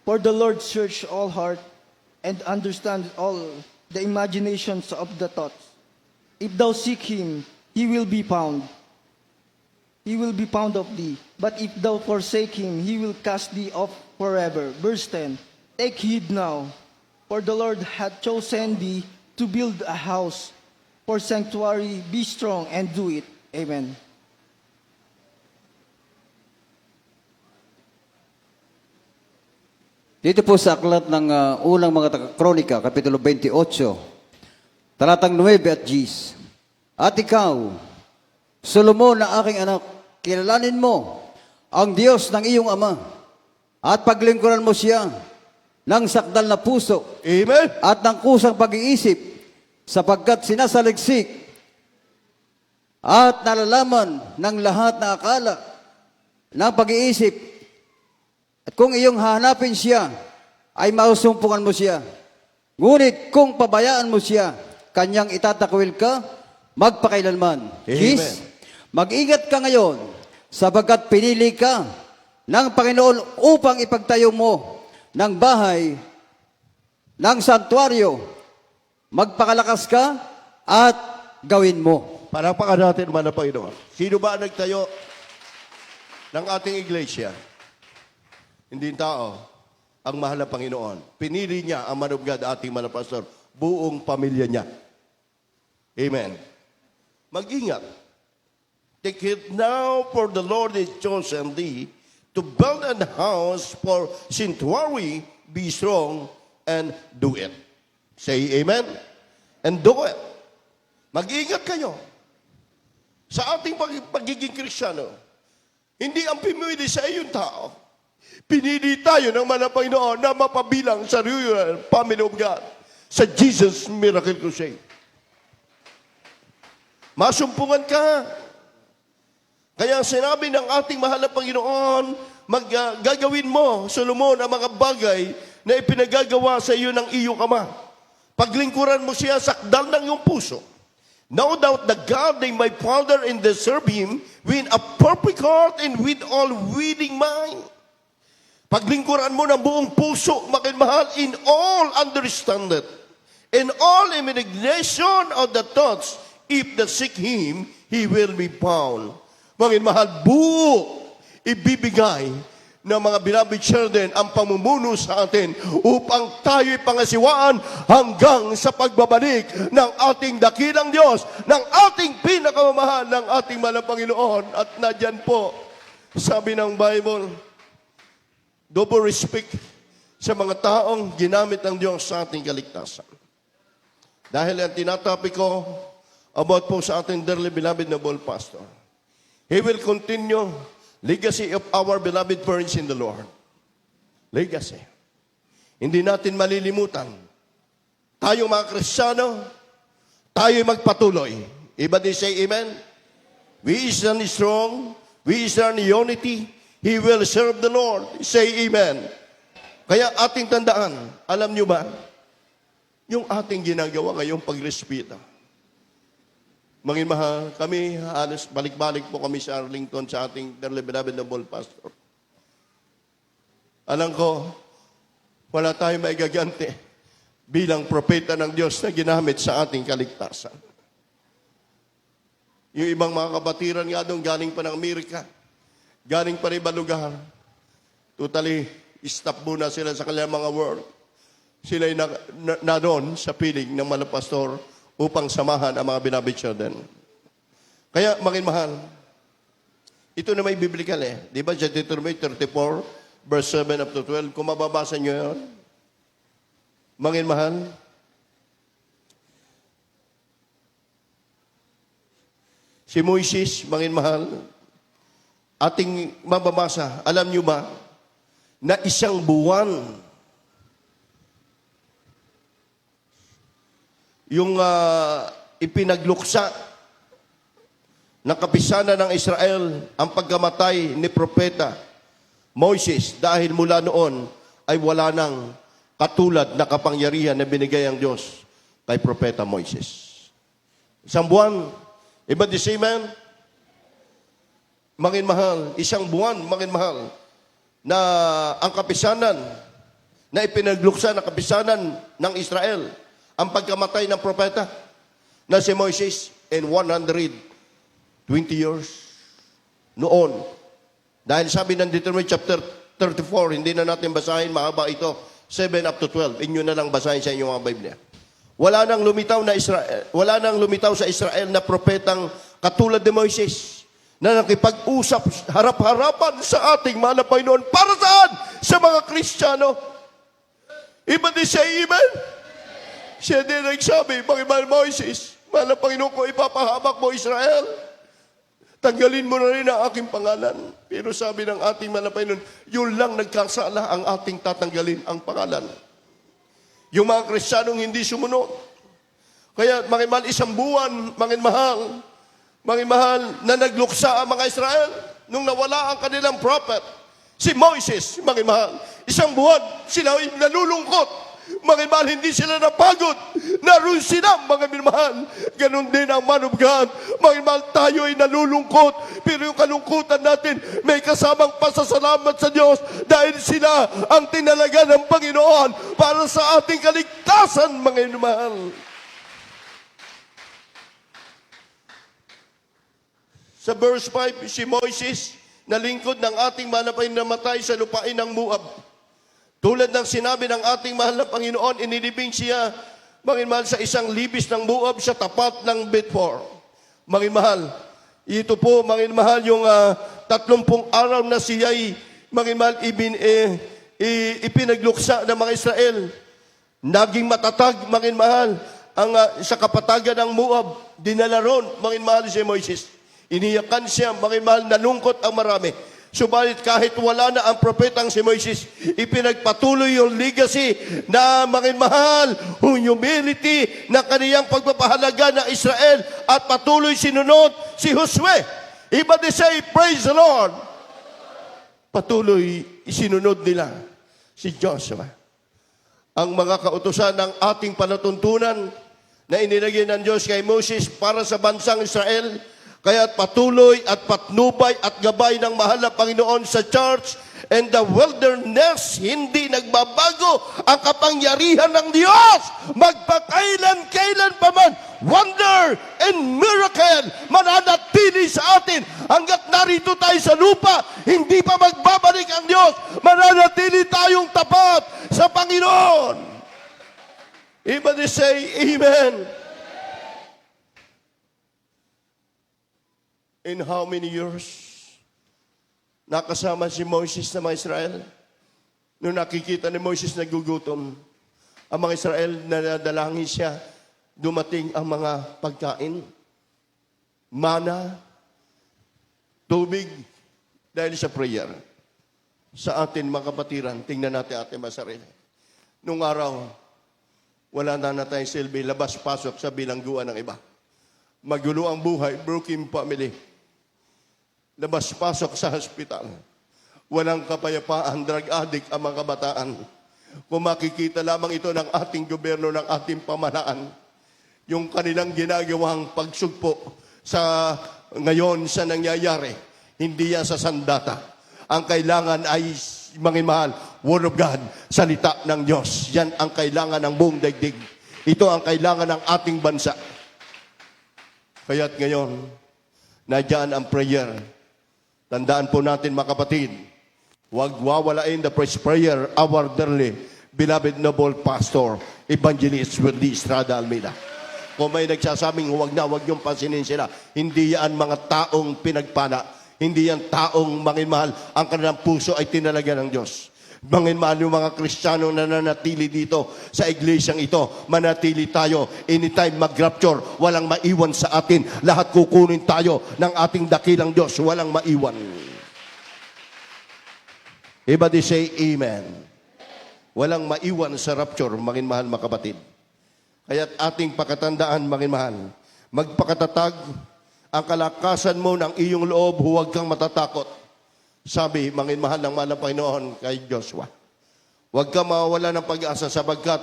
For the Lord search all heart, and understand all the imaginations of the thoughts. If thou seek him, he will be found. He will be found of thee. But if thou forsake him, he will cast thee off forever. Verse 10. Take heed now, for the Lord hath chosen thee to build a house for sanctuary. Be strong and do it. Amen. Dito po sa aklat ng unang mga kronika, Kapitulo 28, talatang 9 at 10. At ikaw, Solomon na aking anak, kilalanin mo ang Diyos ng iyong ama at paglingkuran mo siya ng sakdal na puso Amen. at ng kusang pag-iisip sapagkat sinasaliksik at nalalaman ng lahat na akala ng pag-iisip. At kung iyong hahanapin siya, ay mausumpungan mo siya. Ngunit kung pabayaan mo siya, kanyang itatakwil ka, magpakailanman. Amen. Mag-ingat ka ngayon, sapagkat pinili ka ng Panginoon upang ipagtayo mo ng bahay, ng santuaryo. Magpakalakas ka at gawin mo. Palakpakan natin naman ang Panginoon. Sino ba ang nagtayo ng ating iglesia? Hindi tao, ang mahal na Panginoon. Pinili niya ang man of God, ating man na pastor, buong pamilya niya. Amen. Mag-ingat. Take it now, for the Lord is chosen thee to build an house for sanctuary. Be strong and do it. Say amen. And do it. Mag-ingat kayo. Sa ating pagiging Kristiyano, hindi ang pimili sa iyong tao. Pinili tayo ng mga Panginoon na mapabilang sa real family of God sa Jesus Miracle Crusade. Masumpungan ka. Kaya sinabi ng ating mahal na Panginoon, gagawin mo, Solomon, ang mga bagay na ipinagagawa sa iyo ng iyong ama. Paglingkuran mo siya sa sakdal ng iyong puso. No doubt the God they my Father and they serve Him with a perfect heart and with all willing mind. Paglingkuran mo ng buong puso, makinmahal, in all understanding, in all imagination of the thoughts, if the seek Him, He will be found. Makinmahal, buo, ibibigay ng mga beloved children ang pamumuno sa atin upang tayo'y pangasiwaan hanggang sa pagbabalik ng ating dakilang Diyos, ng ating pinakamamahal, ng ating mahal na Panginoon. At nadyan po, sabi ng Bible, double respect sa mga taong ginamit ng Diyos sa ating kaligtasan. Dahil ang tinatopic ko about po sa ating dearly beloved na Noble Pastor, he will continue legacy of our beloved parents in the Lord. Legacy. Hindi natin malilimutan. Tayong mga Kristiyano, tayo'y magpatuloy. Everybody say amen? We stand strong. We stand in unity. He will serve the Lord. Say amen. Kaya ating tandaan, alam nyo ba, yung ating ginagawa ngayong pagrespeto. Mangin mahal, kami halos balik-balik po kami sa Arlington sa ating dearly beloved noble pastor. Alam ko, wala tayong maigagante bilang propeta ng Diyos na ginamit sa ating kaligtasan. Yung ibang mga kabatiran nga doon, galing pa ng Amerika, galing pa rin ibang lugar, totally, stop muna sila sa kanilang mga work. Sila'y na doon sa piling ng mga pastor upang samahan ang mga beloved children. Kaya, mangin mahal, ito na may biblical eh. Di ba, sa Deuteronomy 34, verse 7 up to 12, kung mababasa nyo yun, mangin mahal, si Moises, mangin mahal, ating mababasa, alam nyo ba, na isang buwan, yung ipinagluksa ng kapisanan ng Israel ang pagkamatay ni Propeta Moises dahil mula noon ay wala nang katulad na kapangyarihan na binigay ang Diyos kay Propeta Moises. Isang buwan, iba di say man? Mangin mahal, isang buwan, mangin mahal, na ang kapisanan, na ipinagluksa ng kapisanan ng Israel, ang pagkamatay ng propeta na si Moises in 120 years noon. Dahil sabi ng Deuteronomy chapter 34, hindi na natin basahin, mahaba ito, 7 up to 12. Inyo na lang basahin sa inyong mga Biblia. Wala nang lumitaw sa Israel na propetang katulad ni Moises na nakipag-usap harap-harapan sa ating mahal na Panginoon. Para saan? Sa mga Kristiyano. Iba din siya, amen? Siya din nagsabi, Panginoon Moises, mahal na Panginoon ko, ipapahamak mo Israel. Tanggalin mo na rin ang aking pangalan. Pero sabi ng ating mahal na Panginoon, yun lang nagkasala ang ating tatanggalin ang pangalan. Yung mga Kristiyanong hindi sumunod. Kaya, mga mahal, isang buwan, mga mahal, na nagluksa ang mga Israel nung nawala ang kanilang prophet, si Moises, mga mahal. Isang buwan, sila ay nalulungkot. Mga mahal, hindi sila napagod. Naroon sila, mga mahal. Ganon din ang man of God. Mga mahal, tayo ay nalulungkot. Pero yung kalungkutan natin, may kasamang pasasalamat sa Diyos dahil sila ang tinalaga ng Panginoon para sa ating kaligtasan, mga mahal. Sa verse 5, si Moises, na lingkod ng ating mahal na Panginoon, namatay sa lupain ng Moab. Tulad ng sinabi ng ating mahal na Panginoon, inilibing siya, mga mahal, sa isang libis ng Moab sa tapat ng Bethor. Mga mahal, ito po, mga mahal, yung 30 araw na siya'y, mga mahal, ipinagluksa ng mga Israel. Naging matatag, mga mahal, ang sa kapatagan ng Moab, dinala ron, mga mahal, si Moises. Iniyakan siya, mga mahal, nalungkot ang marami. Subalit kahit wala na ang propetang si Moises, ipinagpatuloy yung legacy na, mga mahal, humility na kaniyang pagpapahalaga ng Israel at patuloy sinunod si Josue. Iba di say, praise the Lord. Patuloy sinunod nila si Joshua. Ang mga kautusan ng ating palatuntunan na inilagay ng Diyos kay Moses para sa bansang Israel, kaya patuloy at patnubay at gabay ng mahal na Panginoon sa church and the wilderness, hindi nagbabago ang kapangyarihan ng Diyos. Magpakailan-kailan pa man, wonder and miracle mananatili sa atin. Hanggat narito tayo sa lupa, hindi pa magbabalik ang Diyos. Mananatili tayong tapat sa Panginoon. Everybody say, Amen. In how many years nakasama si Moses na mga Israel? Nung nakikita ni Moses nagugutom, ang mga Israel nadalangin siya, dumating ang mga pagkain, mana, tubig, dahil sa prayer. Sa atin, mga kapatiran, tingnan natin ating mga sarili. Nung araw, wala na tayong silbi, labas-pasok sa bilangguan ng iba. Magulo ang buhay, broken family. Labas-pasok sa hospital. Walang kapayapaan, drug addict ang mga kabataan. Kung makikita lamang ito ng ating gobyerno, ng ating pamahalaan, yung kanilang ginagawang pagsugpo sa ngayon sa nangyayari, hindi yan sa sandata. Ang kailangan ay, mga mahal, Word of God, salita ng Diyos. Yan ang kailangan ng buong daigdig. Ito ang kailangan ng ating bansa. Kaya't ngayon, nadyan ang prayer. Tandaan po natin, mga kapatid, huwag wawalain the first prayer, our dearly beloved noble pastor, Evangelist Willie Estrada Almeida. Kung may nagsasabing huwag niyong pansinin sila, hindi yan mga taong pinagpana, hindi yan taong, mga mahal, ang kanilang puso ay tinalaga ng Diyos. Mga mahal, yung mga Kristiyano na nanatili dito sa iglesyang ito, manatili tayo. Anytime mag-rapture, walang maiwan sa atin. Lahat kukunin tayo ng ating dakilang Diyos. Walang maiwan. Everybody say Amen. Walang maiwan sa rapture, mga mahal, mga kapatid. Kaya't ating pakatandaan, mga mahal, magpakatatag ang kalakasan mo ng iyong loob, huwag kang matatakot. Sabi, mga mahal ng mahal na Panginoon kay Joshua, huwag ka mawawala ng pag-asa sapagkat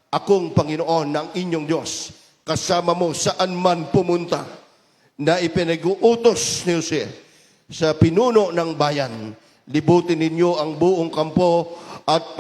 akong Panginoon ng inyong Diyos, kasama mo saan man pumunta, na ipinag-uutos ni Jose sa pinuno ng bayan. Libutin ninyo ang buong kampo at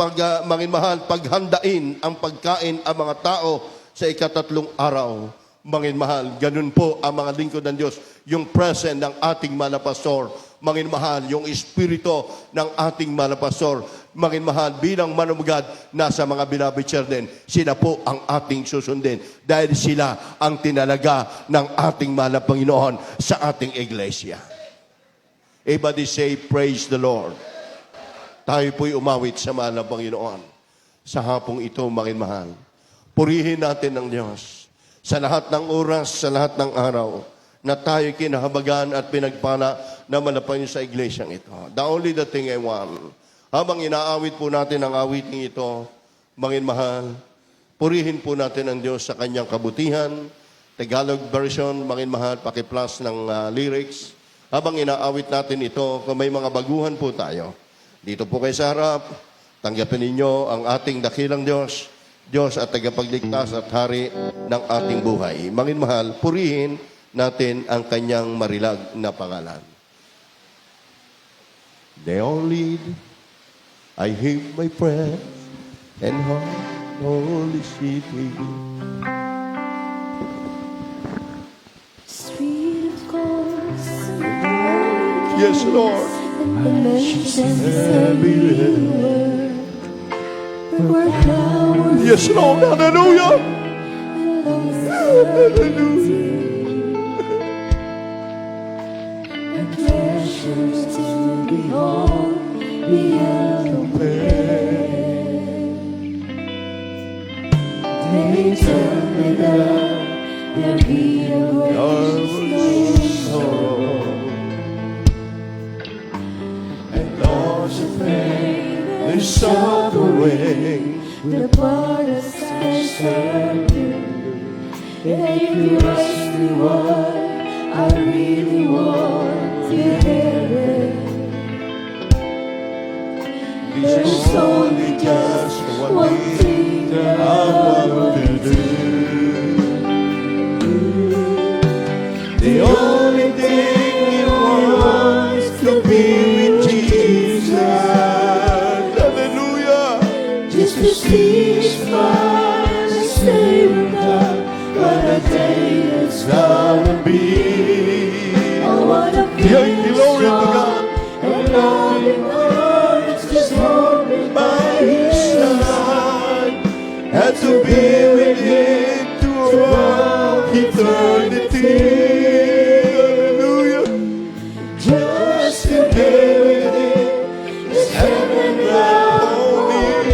mga mahal, paghandain ang pagkain ang mga tao sa ika-3 araw. Mga mahal, ganun po ang mga lingkod ng Diyos, yung present ng ating mahal na pastor. Mga mahal, yung espiritu ng ating mahal na pastor mangin mahal, bilang manumugad, nasa mga beloved children, sila po ang ating susundin. Dahil sila ang tinalaga ng ating mahal na Panginoon sa ating iglesia. Everybody say, praise the Lord. Tayo po'y umawit sa mahal na Panginoon. Sa hapong ito, mangin mahal, purihin natin ang Diyos sa lahat ng oras, sa lahat ng araw, na tayo kinahabagan at pinagpala na malapan sa iglesyang ito. The only the thing I want, habang inaawit po natin ang awiting ito, mangin mahal, purihin po natin ang Diyos sa kanyang kabutihan. Tagalog version, mangin mahal, paki-plus ng lyrics. Habang inaawit natin ito, kung may mga baguhan po tayo, dito po kayo sa harap, tanggapin ninyo ang ating dakilang Diyos, Diyos at tagapagligtas at hari ng ating buhay. Mangin mahal, purihin natin ang kanyang marilag na pangalan. They all lead, I hear my prayer, and holy city. Street of gold, Yes, Lord. and the mansions everywhere. Where flowers Yes, Lord. Hallelujah. and roses Hallelujah. and treasures to behold beyond compare. They tell me that there'll be a great storm, And lost of pain, they suffering. the part of such and if you ask me what I really want to hear it, there's only just one thing that I want to do. The only thing you want is to be with Jesus. Hallelujah. Just to see His smile and stay with God. What a day it's gonna be. I wanna be Yeah, glory to God. and loving arms just hold me by His side. And to be with Him throughout eternity. Hallelujah. Just to be with Him is heaven bound for me.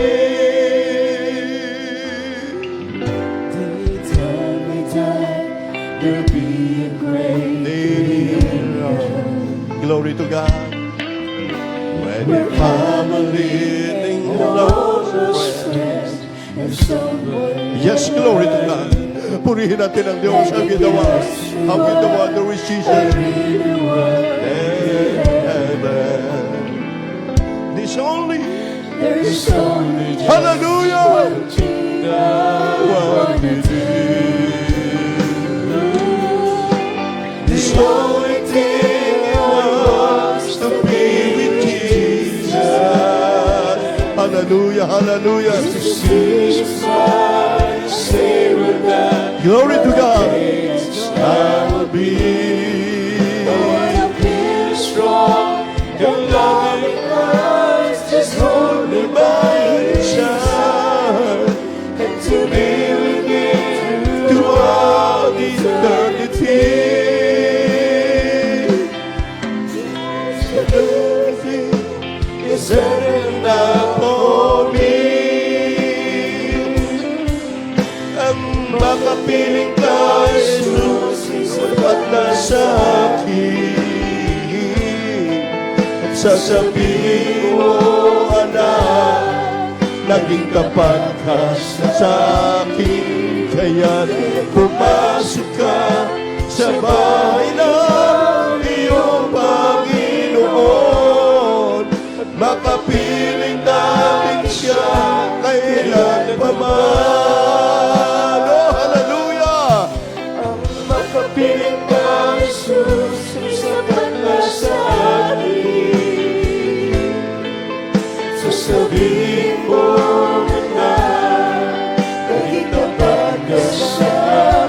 They tell me that there'll be a great Glory to God. When your family in those friends. and someone Yes, glory to God. Purihin natin ang Diyos ang ginawa. Ang ginawa na with Jesus. This only. there's only just Hallelujah. one thing I want to do. This only thing I want is to be with Jesus. Hallelujah, hallelujah. To see His smile, stay with God. Glory to God. I will be. I wanna be strong, your loving arms just hold me by His side, and to be with Him Throughout eternity. Is there enough for me? Ang makapiling ka, Jesus, sapat na sa akin. At sasabihin mo, anak, naging tapat ka sa akin. Kaya't pumasok ka sa bahay ng iyong Panginoon. At makapiling natin siya kailan pa man. Oh, hallelujah! ang makapiling ka, Jesus, sapat na sa akin. Sasabihin mo na naging tapat ka sa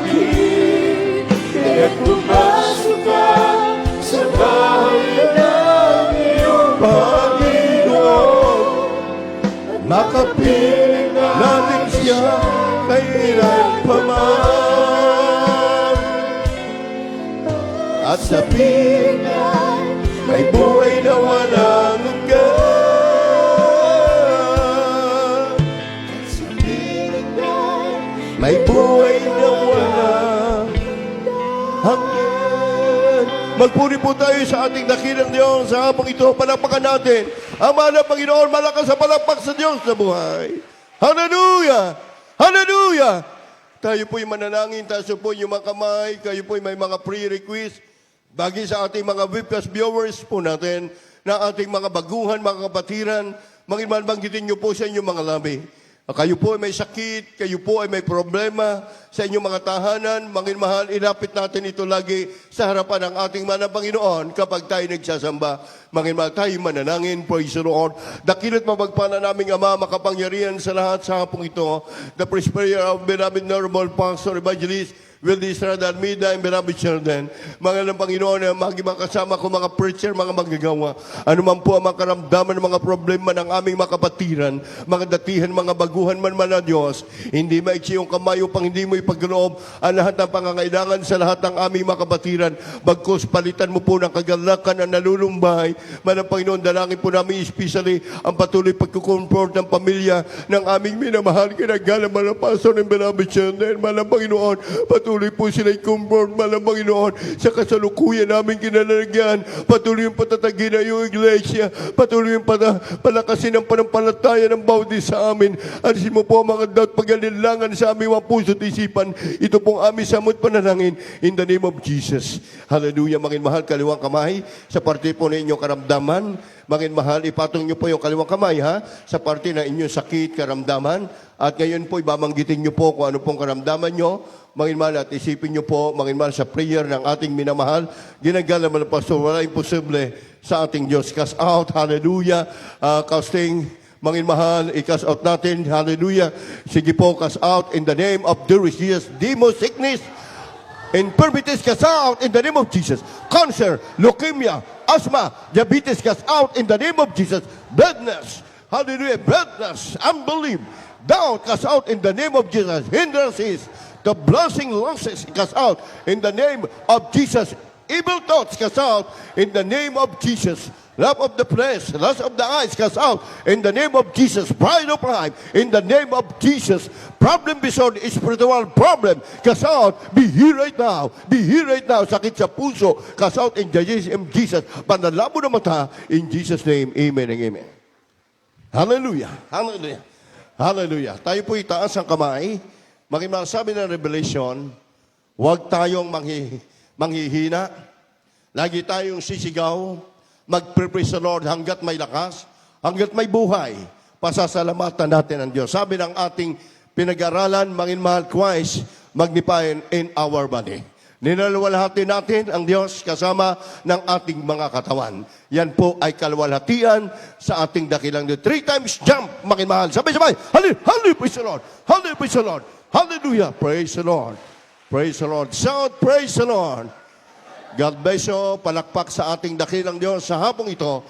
akin, kaya pumasok ka sa bahay ng iyong Panginoon, yakapin natin siya kailan pa man. At sabihin may buhay na walang hanggan. May buhay na walang hanggan. Magpuri po tayo sa ating dakilang Diyos sa hapong ito. Palakpakan natin ang mahal na Panginoon. Malakas sa palakpak sa Diyos na buhay. Hallelujah! Hallelujah! Tayo po'y mananangin. Tayo po yung mga kamay. Kayo po'y may mga pre-request. Bagi sa ating mga webcast viewers po natin na ating mga baguhan, mga kapatiran. Mangiman banggitin niyo po sa inyong mga labi. Kayo po ay may sakit, kayo po ay may problema sa inyong mga tahanan. Manginmahal, ilapit natin ito lagi sa harapan ng ating manang Panginoon kapag tayo nagsasamba. Manginmahal, tayo mananangin, praise the Lord. Dakila't mapagpala naming Ama, makapangyarihan sa lahat sa hapong ito. The first prayer of beloved normal pastor evangelist will this Radha Almeida and beloved children. Mga ng Panginoon, mga kasama ko, mga preacher, mga manggagawa. Ano man po ang mga karamdaman, mga problema ng aming mga kapatiran, mga datihan, mga baguhan man na Diyos, hindi maiksi yung kamay upang hindi mo ipagkaloob ang lahat ng pangangailangan sa lahat ng aming mga kapatiran. Bagkus, palitan mo po ng kagalakan na nalulumbay. Mga Panginoon, dalangin po namin especially ang patuloy pagkukomfort ng pamilya ng aming minamahal. Kinagalang mga pastor ng beloved children. Mga Panginoon, patuloy po sila i-comfort, malang Panginoon, sa kasalukuyan namin kinalalagyan. Patuloy yung patatagin na yung iglesia. Patuloy yung palakasin ang panampalataya ng bawat isa sa amin. Alisin mo po ang mga doubt, pag-alilangan sa aming mga puso at isipan. Ito pong aming samot panalangin in the name of Jesus. Hallelujah. Mangin mahal, kaliwang kamay sa parte po na inyong karamdaman. Mangin mahal, ipatong niyo po yung kaliwang kamay sa parte na inyong sakit, karamdaman. At ngayon po, ibamanggitin niyo po kung ano pong karamdaman niyo. Mangin mahal, at isipin niyo po, mangin mahal, sa prayer ng ating minamahal. Ginagala man ang pastor, wala imposible sa ating Diyos. Cast out, hallelujah. Casting, mangin mahal, i-cast out natin, hallelujah. Sige po, cast out in the name of Jesus. Demon sickness, infirmities, cast out in the name of Jesus. Cancer, leukemia, asthma, diabetes, cast out in the name of Jesus. Badness, hallelujah, badness, unbelief, doubt, cast out in the name of Jesus. Hindrances, the blessing losses, cast out in the name of Jesus. Evil thoughts, cast out in the name of Jesus. Love of the flesh, lust of the eyes, cast out in the name of Jesus. Pride of life, in the name of Jesus. Problem beyond spiritual problem, cast out. Be here right now. Be here right now. Sakit sa puso, cast out in the name of Jesus. Panalabo ng mata, in Jesus' name. Amen and amen. Hallelujah. Hallelujah. Hallelujah. Tayo po itaas ang kamay. Sabi ng Revelation, huwag tayong manghihina. Lagi tayong sisigaw. Mag-praise the Lord hanggat may lakas, hanggat may buhay. Pasasalamatan natin ang Diyos. Sabi ng ating pinag-aralan, manginmahal Christ, magnify in our body. Ninalawalhati natin ang Diyos kasama ng ating mga katawan. Yan po ay kalwalhatian sa ating dakilang Diyos. 3 times jump, manginmahal. Sabay-sabay. Hallelujah, praise the Lord. Hallelujah, praise the Lord. Hallelujah, praise the Lord. Praise the Lord. Shout, praise the Lord. God bless you. Palakpak sa ating dakilang Diyos sa hapong ito.